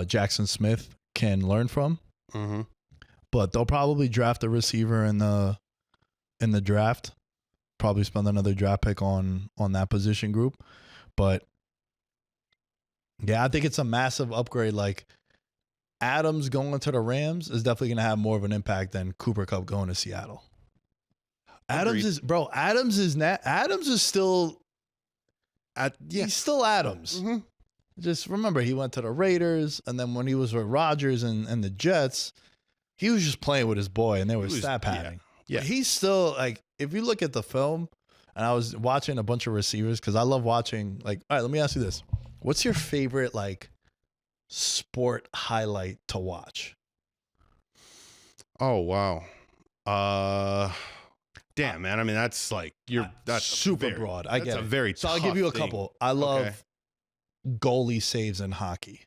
Jackson Smith can learn from. Mm-hmm. But they'll probably draft a receiver in the draft. Probably spend another draft pick on that position group. But yeah, I think it's a massive upgrade. Like Adams going to the Rams is definitely going to have more of an impact than Cooper Kupp going to Seattle. Adams is still he's still Adams. Mm-hmm. Just remember, he went to the Raiders, and then when he was with Rodgers and the Jets, he was just playing with his boy, and they were stat padding. Yeah. But he's still, like, if you look at the film, and I was watching a bunch of receivers, because I love watching, like, all right, let me ask you this. What's your favorite, like, sport highlight to watch? Oh, wow. Damn, man. I mean, that's like that's super broad. I get it. Very so I'll give you a couple. I love goalie saves in hockey.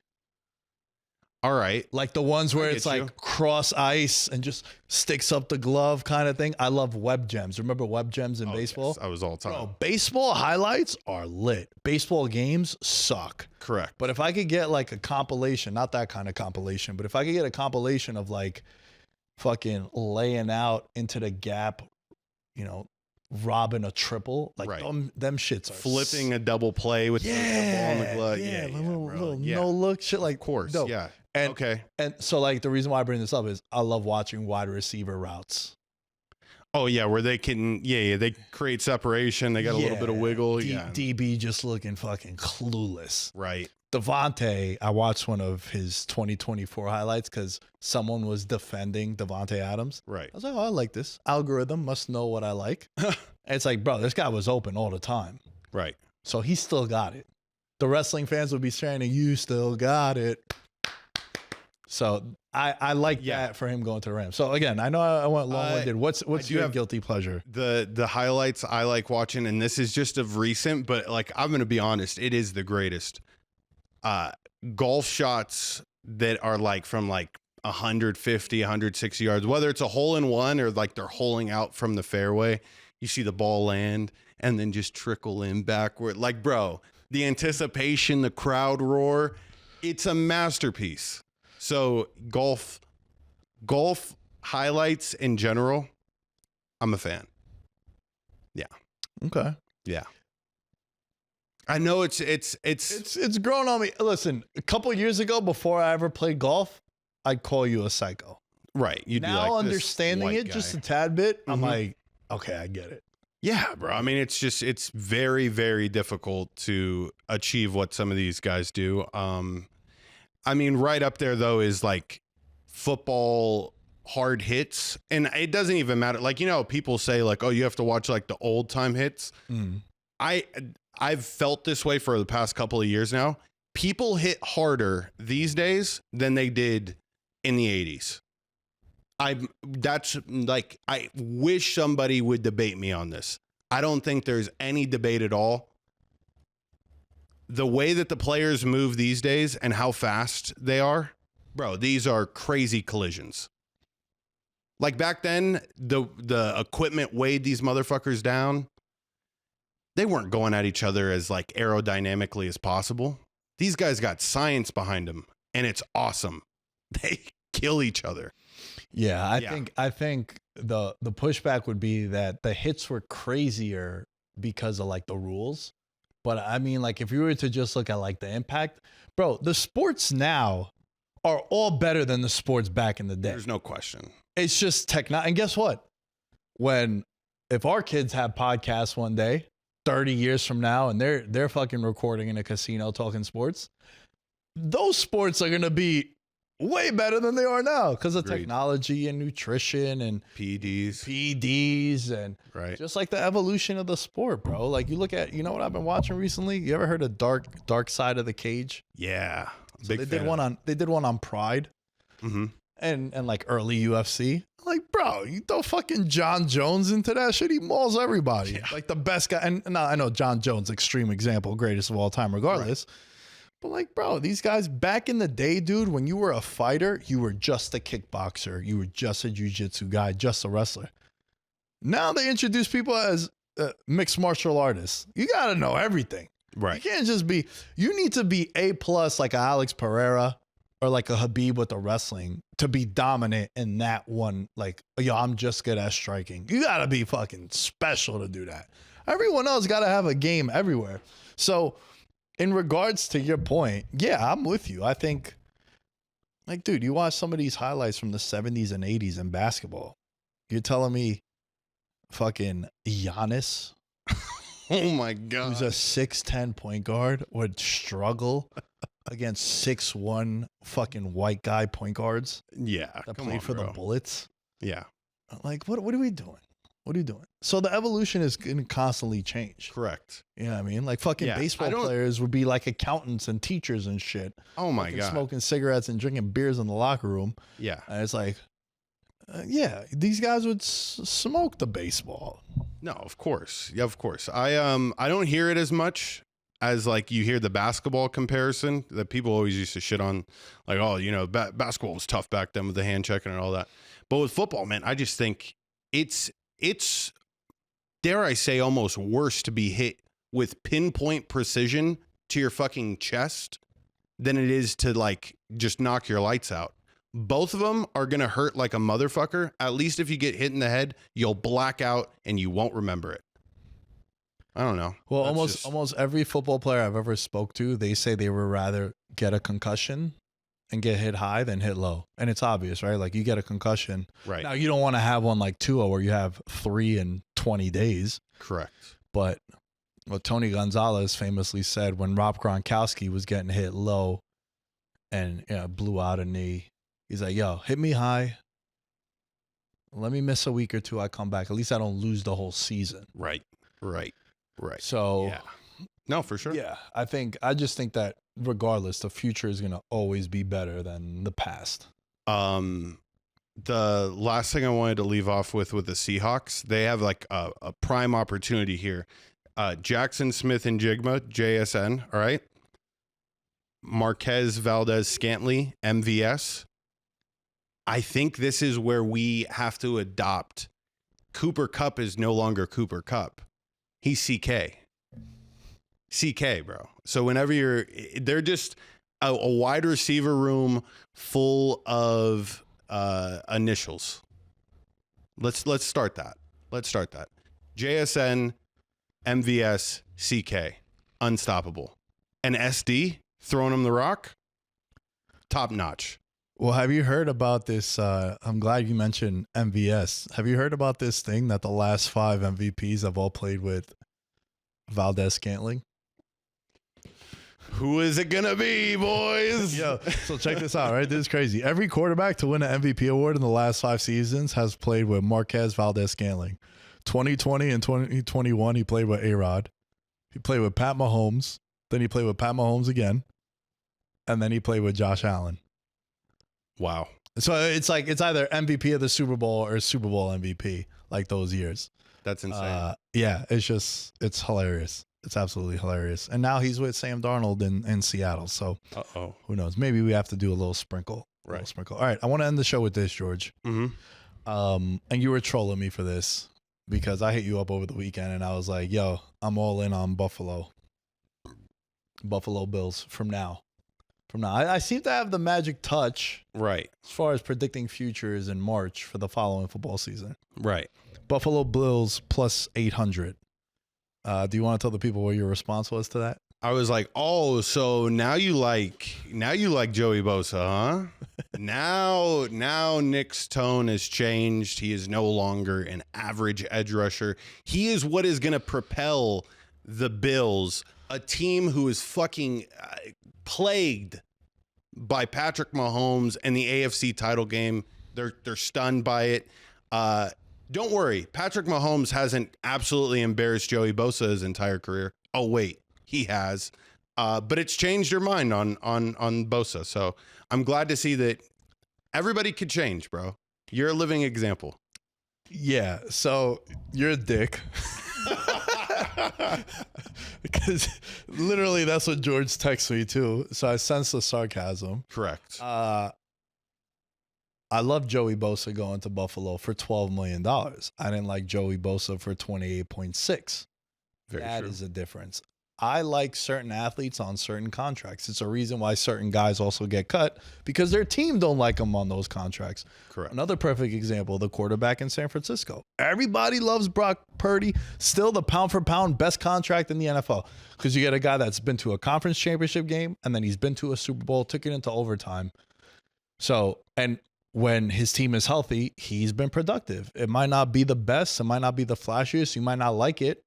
All right. Like the ones where it's like cross ice and just sticks up the glove kind of thing. I love web gems. Remember web gems in baseball? Yes, I was all time. Bro, baseball highlights are lit. Baseball games suck. Correct. But if I could get like a compilation, not that kind of compilation, but if I could get a compilation of like fucking laying out into the gap, you know, robbing a triple, like them shits are flipping a double play with the ball on the glove. Little no look shit, like, of course, dope. yeah. And, okay. And so like the reason why I bring this up is I love watching wide receiver routes. Oh yeah, where they can they create separation, they got a little bit of wiggle. DB just looking fucking clueless. Right. Devontae, I watched one of his 2024 highlights because someone was defending Devontae Adams. Right. I was like, oh, I like this. Algorithm must know what I like. And it's like, bro, this guy was open all the time. Right. So he still got it. The wrestling fans would be saying, you still got it. So I like that for him going to the Rams. So again, I know I went long-winded. What's your guilty pleasure? The highlights I like watching, and this is just of recent, but like I'm gonna be honest, it is the greatest. Golf shots that are like from like 150, 160 yards, whether it's a hole in one or like they're holing out from the fairway, you see the ball land and then just trickle in backward. Like, bro, the anticipation, the crowd roar, it's a masterpiece. So golf highlights in general, I'm a fan. Yeah. Okay. Yeah. I know it's grown on me. Listen, a couple years ago, before I ever played golf, I'd call you a psycho. Right. You'd be Now like, this understanding white it just guy. a tad bit, I'm Mhm. like, okay, I get it. Yeah, bro. I mean, it's very, very difficult to achieve what some of these guys do. I mean, right up there though is like football hard hits, and it doesn't even matter. Like, you know, people say like, oh, you have to watch like the old time hits. I've felt this way for the past couple of years now. People hit harder these days than they did in the 80s. I wish somebody would debate me on this. I don't think there's any debate at all. The way that the players move these days and how fast they are, bro, these are crazy collisions. Like back then, the equipment weighed these motherfuckers down. They weren't going at each other as like aerodynamically as possible. These guys got science behind them, and it's awesome. They kill each other. Yeah, I think the pushback would be that the hits were crazier because of like the rules. But I mean, like if you were to just look at like the impact, bro, the sports now are all better than the sports back in the day. There's no question. It's just technology. And guess what? If our kids have podcasts one day, 30 years from now, and they're fucking recording in a casino talking sports, those sports are gonna be way better than they are now because of Agreed. Technology and nutrition and PEDs and Right. just like the evolution of the sport, bro. Like you look at, you know what I've been watching recently? You ever heard of Dark Side of the Cage? Yeah. So they did one on Pride. Mm-hmm. And like early UFC. Like, bro, you throw fucking John Jones into that shit, he mauls everybody. Yeah. Like the best guy. And now I know John Jones, extreme example, greatest of all time, regardless. Right. But like, bro, these guys back in the day, dude, when you were a fighter, you were just a kickboxer. You were just a jiu-jitsu guy, just a wrestler. Now they introduce people as mixed martial artists. You got to know everything. Right. You can't just be, you need to be A+ like a Alex Pereira or like a Habib with the wrestling to be dominant in that one. Like, yo, I'm just good at striking. You got to be fucking special to do that. Everyone else got to have a game everywhere. So in regards to your point, yeah, I'm with you. I think, like, dude, you watch some of these highlights from the 70s and 80s in basketball. You're telling me fucking Giannis, Oh my God. who's a 6'10" point guard, would struggle against 6'1" fucking white guy point guards Yeah. that Come played on, for bro. the Bullets? Yeah. Like, what are we doing? What are you doing? So the evolution is going to constantly change. Correct. You know what I mean? Like fucking Yeah, baseball players would be like accountants and teachers and shit. Oh my fucking God. smoking cigarettes and drinking beers in the locker room. Yeah. And it's like, yeah, these guys would smoke the baseball. No, of course. Yeah, of course. I don't hear it as much as like you hear the basketball comparison that people always used to shit on. Like, oh, you know, basketball was tough back then with the hand checking and all that. But with football, man, I just think it's dare I say almost worse to be hit with pinpoint precision to your fucking chest than it is to like just knock your lights out. Both of them are going to hurt like a motherfucker. At least if you get hit in the head, you'll black out and you won't remember it. I don't know. Well, That's almost every football player I've ever spoke to, they say they would rather get a concussion and get hit high than hit low. And it's obvious, right? Like you get a concussion. Right. Now you don't want to have one like Tua where you have 3 in 20 days. Correct. But what Tony Gonzalez famously said when Rob Gronkowski was getting hit low and blew out a knee, he's like, yo, hit me high. Let me miss a week or two. I come back. At least I don't lose the whole season. Right. So, yeah. No, for sure. yeah, I just think that regardless, the future is going to always be better than the past. The last thing I wanted to leave off with the Seahawks, they have like a prime opportunity here. Jackson Smith and Jigma, JSN, all right? Marquez Valdez Scantley, MVS. I think this is where we have to adopt. Cooper Kupp is no longer Cooper Kupp. He's CK. CK, bro. So whenever they're just a wide receiver room full of initials. Let's start that. JSN, MVS, CK, unstoppable. And SD throwing him the rock, top notch. Well, have you heard about this? I'm glad you mentioned MVS. Have you heard about this thing that the last 5 MVPs have all played with Valdez-Scantling? Who is it gonna be, boys? Yo, so check this out, right? This is crazy. Every quarterback to win an MVP award in the last 5 seasons has played with Marquez Valdez-Scantling. 2020 and 2021, he played with A-Rod. He played with Pat Mahomes. Then he played with Pat Mahomes again. And then he played with Josh Allen. Wow. So it's like it's either MVP of the Super Bowl or Super Bowl MVP, like those years. That's insane. Yeah, it's hilarious. It's absolutely hilarious. And now he's with Sam Darnold in Seattle. So who knows? Maybe we have to do a little sprinkle. Right. A little sprinkle. All right. I want to end the show with this, George. Mm-hmm. And you were trolling me for this because I hit you up over the weekend and I was like, yo, I'm all in on Buffalo Bills from now. I seem to have the magic touch Right. as far as predicting futures in March for the following football season. Right. Buffalo Bills plus 800. Do you want to tell the people what your response was to that? I was like, oh, so now you like Joey Bosa, huh? now Nick's tone has changed. He is no longer an average edge rusher. He is what is going to propel the Bills, a team who is fucking plagued by Patrick Mahomes and the AFC title game. They're stunned by it. Don't worry, Patrick Mahomes hasn't absolutely embarrassed Joey Bosa his entire career. Oh wait, he has. But it's changed your mind on Bosa. So I'm glad to see that everybody could change, bro. You're a living example. Yeah, so you're a dick. Because literally that's what George texts me too. So I sense the sarcasm. Correct. I love Joey Bosa going to Buffalo for $12 million. I didn't like Joey Bosa for 28.6. That is a difference. I like certain athletes on certain contracts. It's a reason why certain guys also get cut because their team don't like them on those contracts. Correct. Another perfect example, the quarterback in San Francisco. Everybody loves Brock Purdy. Still the pound for pound best contract in the NFL because you get a guy that's been to a conference championship game and then he's been to a Super Bowl, took it into overtime. So, and when his team is healthy, he's been productive. It might not be the best. It might not be the flashiest. You might not like it.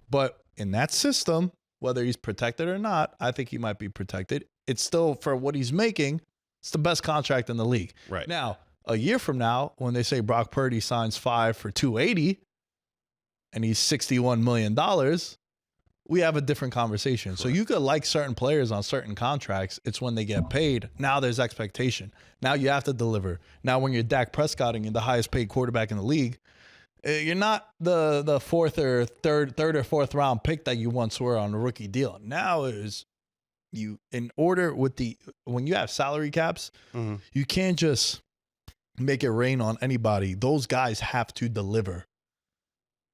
But in that system, whether he's protected or not, I think he might be protected. It's still, for what he's making, it's the best contract in the league. Right. Now, a year from now, when they say Brock Purdy signs 5 for $280 and he's $61 million, we have a different conversation. Correct. So you could like certain players on certain contracts. It's when they get paid. Now there's expectation. Now you have to deliver. Now when you're Dak Prescott and you're the highest paid quarterback in the league, you're not the third or fourth round pick that you once were on a rookie deal. Now is you in order with when you have salary caps, you can't just make it rain on anybody. Those guys have to deliver.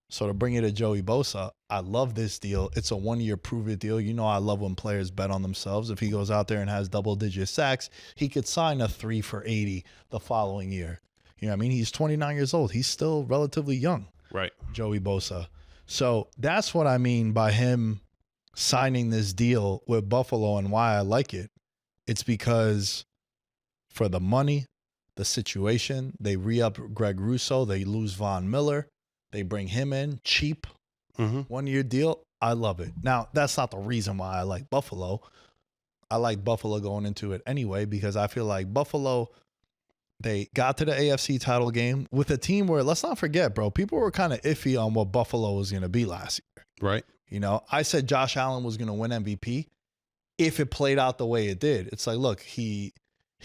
So to bring it to Joey Bosa, I love this deal. It's a 1-year prove-it deal. You know I love when players bet on themselves. If he goes out there and has double-digit sacks, he could sign a 3 for $80 the following year. You know what I mean? He's 29 years old. He's still relatively young. Right. Joey Bosa. So that's what I mean by him signing this deal with Buffalo and why I like it. It's because for the money, the situation, they re-up Greg Rousseau. They lose Von Miller. They bring him in cheap, 1-year deal. I love it. Now, that's not the reason why I like Buffalo. I like Buffalo going into it anyway because I feel like Buffalo, they got to the AFC title game with a team where, let's not forget, bro, people were kind of iffy on what Buffalo was going to be last year. Right. You know, I said Josh Allen was going to win MVP if it played out the way it did. It's like, look, he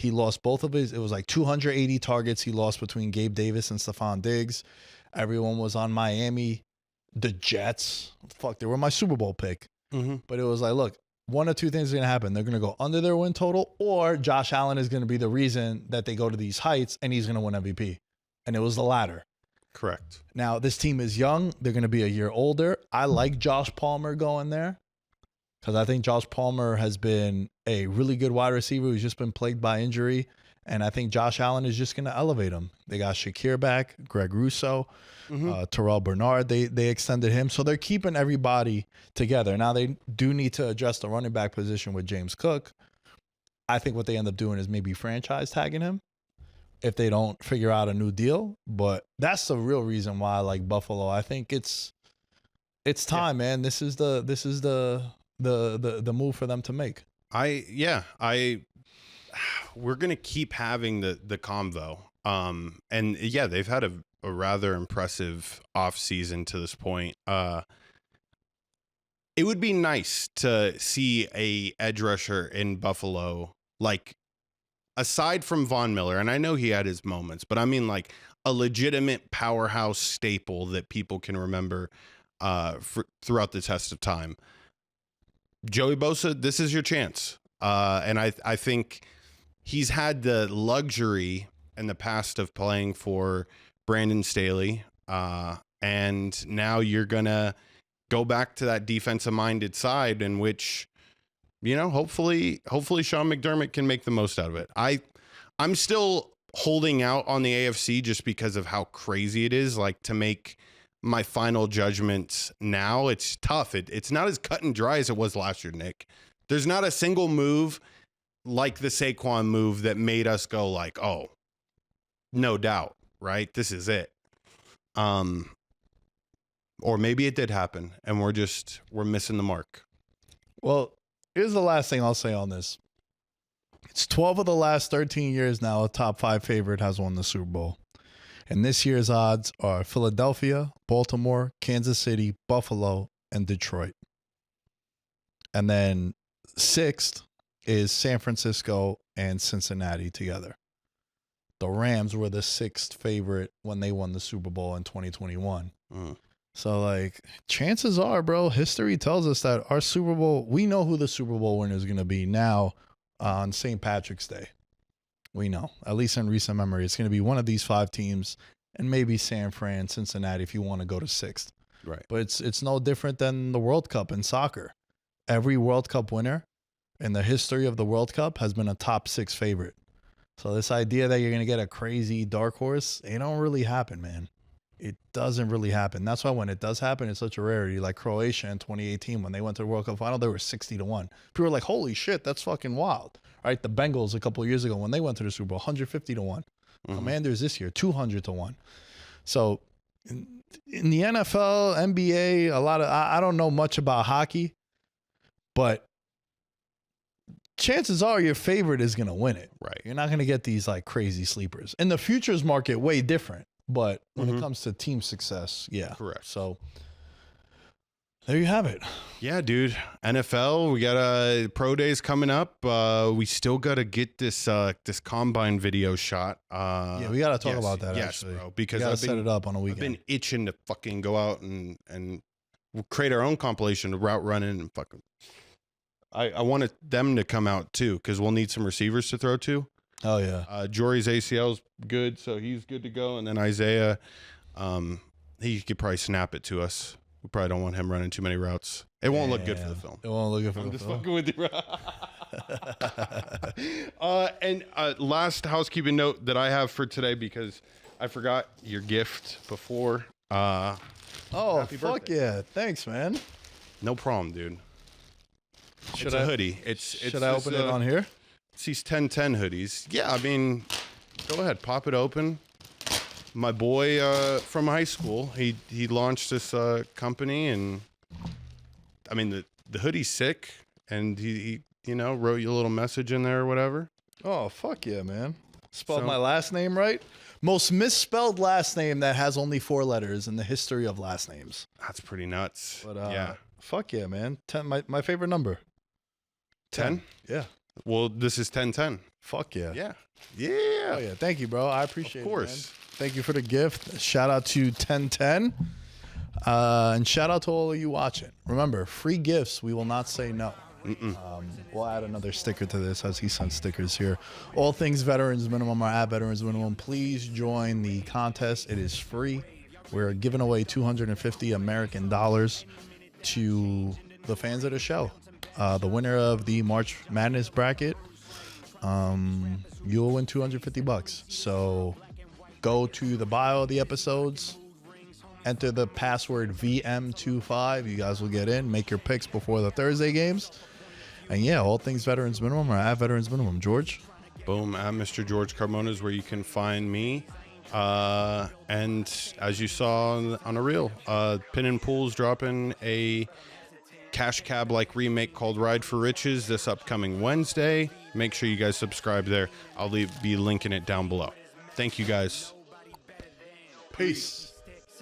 lost both of his. It was like 280 targets he lost between Gabe Davis and Stephon Diggs. Everyone was on Miami, the Jets. Fuck, they were my Super Bowl pick. But it was like, look, one of two things are going to happen. They're going to go under their win total, or Josh Allen is going to be the reason that they go to these heights and he's going to win MVP. And it was the latter. Correct. Now, this team is young. They're going to be a year older. I like Josh Palmer going there because I think Josh Palmer has been a really good wide receiver who's just been plagued by injury. And I think Josh Allen is just going to elevate him. They got Shakir back, Greg Rousseau, Terrell Bernard. They extended him. So they're keeping everybody together. Now they do need to address the running back position with James Cook. I think what they end up doing is maybe franchise tagging him if they don't figure out a new deal. But that's the real reason why I like Buffalo. I think it's time, man. This is the move for them to make. We're gonna keep having the convo. And yeah, they've had a rather impressive offseason to this point. It would be nice to see a edge rusher in Buffalo, like aside from Von Miller, and I know he had his moments, but I mean like a legitimate powerhouse staple that people can remember throughout the test of time. Joey Bosa, this is your chance. And I think he's had the luxury in the past of playing for Brandon Staley. And now you're going to go back to that defensive minded side in which, you know, hopefully Sean McDermott can make the most out of it. I'm still holding out on the AFC just because of how crazy it is. Like, to make my final judgments now, it's tough. It's not as cut and dry as it was last year, Nick. There's not a single move like the Saquon move that made us go like, oh, no doubt, right? This is it. Or maybe it did happen and we're missing the mark. Well, here's the last thing I'll say on this. It's 12 of the last 13 years now, a top 5 favorite has won the Super Bowl. And this year's odds are Philadelphia, Baltimore, Kansas City, Buffalo, and Detroit. And then 6th is San Francisco and Cincinnati together. The Rams were the 6th favorite when they won the Super Bowl in 2021. So, like, chances are, bro, history tells us that our Super Bowl, we know who the Super Bowl winner is going to be now on St. Patrick's Day. We know, at least in recent memory, it's going to be one of these 5 teams and maybe San Fran, Cincinnati, if you want to go to 6th. Right. But it's no different than the World Cup in soccer. Every World Cup winner in the history of the World Cup has been a top 6 favorite. So this idea that you're going to get a crazy dark horse, it don't really happen, man. It doesn't really happen. That's why when it does happen, it's such a rarity. Like Croatia in 2018, when they went to the World Cup final, they were 60-1. People were like, holy shit, that's fucking wild. Right? The Bengals a couple of years ago, when they went to the Super Bowl, 150-1. Commanders this year, 200-1. So in the NFL, NBA, I don't know much about hockey, but chances are your favorite is going to win it. Right. You're not going to get these like crazy sleepers. In the futures market, way different. But when it comes to team success, yeah. Correct. So there you have it. Yeah, dude. NFL, we got pro days coming up. We still got to get this combine video shot. Yeah, we got to talk about that, actually. Bro, because I've set it up on a weekend. I've been itching to fucking go out and we'll create our own compilation of route running and fucking. I wanted them to come out too because we'll need some receivers to throw to. Oh, yeah. Jory's ACL's good, so he's good to go. And then Isaiah, he could probably snap it to us. We probably don't want him running too many routes. It won't look good for the film. It won't look good for I'm the just film. fucking with you. And last housekeeping note that I have for today, because I forgot your gift before. Oh, happy fuck birthday. yeah. Thanks, man. No problem, dude. Should It's I- a hoodie. Should I open it on here? It's these 1010 hoodies. Yeah, I mean, go ahead, pop it open. My boy from high school, he launched this company, and I mean the hoodie's sick, and he wrote you a little message in there or whatever. Oh, fuck yeah, man. Spelled So- my last name right? Most misspelled last name that has only 4 letters in the history of last names. That's pretty nuts. But yeah, fuck yeah, man. 10, my favorite number. 10. Yeah. Well, this is 1010. Fuck yeah. Yeah. Oh yeah. Thank you, bro. I appreciate Of it. course. Man. Thank you for the gift. Shout out to 1010. And shout out to all of you watching. Remember, free gifts, we will not say no. We'll add another sticker to this as he sent stickers here. All things Veterans Minimum are at Veterans Minimum. Please join the contest. It is free. We're giving away $250 American dollars to the fans of the show. The winner of the March Madness bracket, you'll win $250. So go to the bio of the episodes, enter the password VM25. You guys will get in, make your picks before the Thursday games. And yeah, all things Veterans Minimum are at Veterans Minimum. George? Boom, at Mr. George Carmona is where you can find me. And as you saw on a reel, Pin and Pool's dropping a Cash Cab like remake called Ride for Riches this upcoming Wednesday. Make sure you guys subscribe there. I'll be linking it down below. Thank you guys. Peace.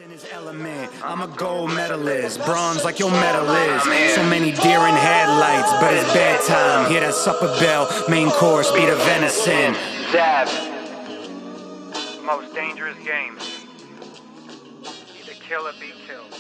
In his element, I'm a gold medalist, bronze like your medal is. So many deer in headlights, but it's bedtime. Hear that supper bell, main course, beat of venison. Dab. Most dangerous game. Either kill or be killed.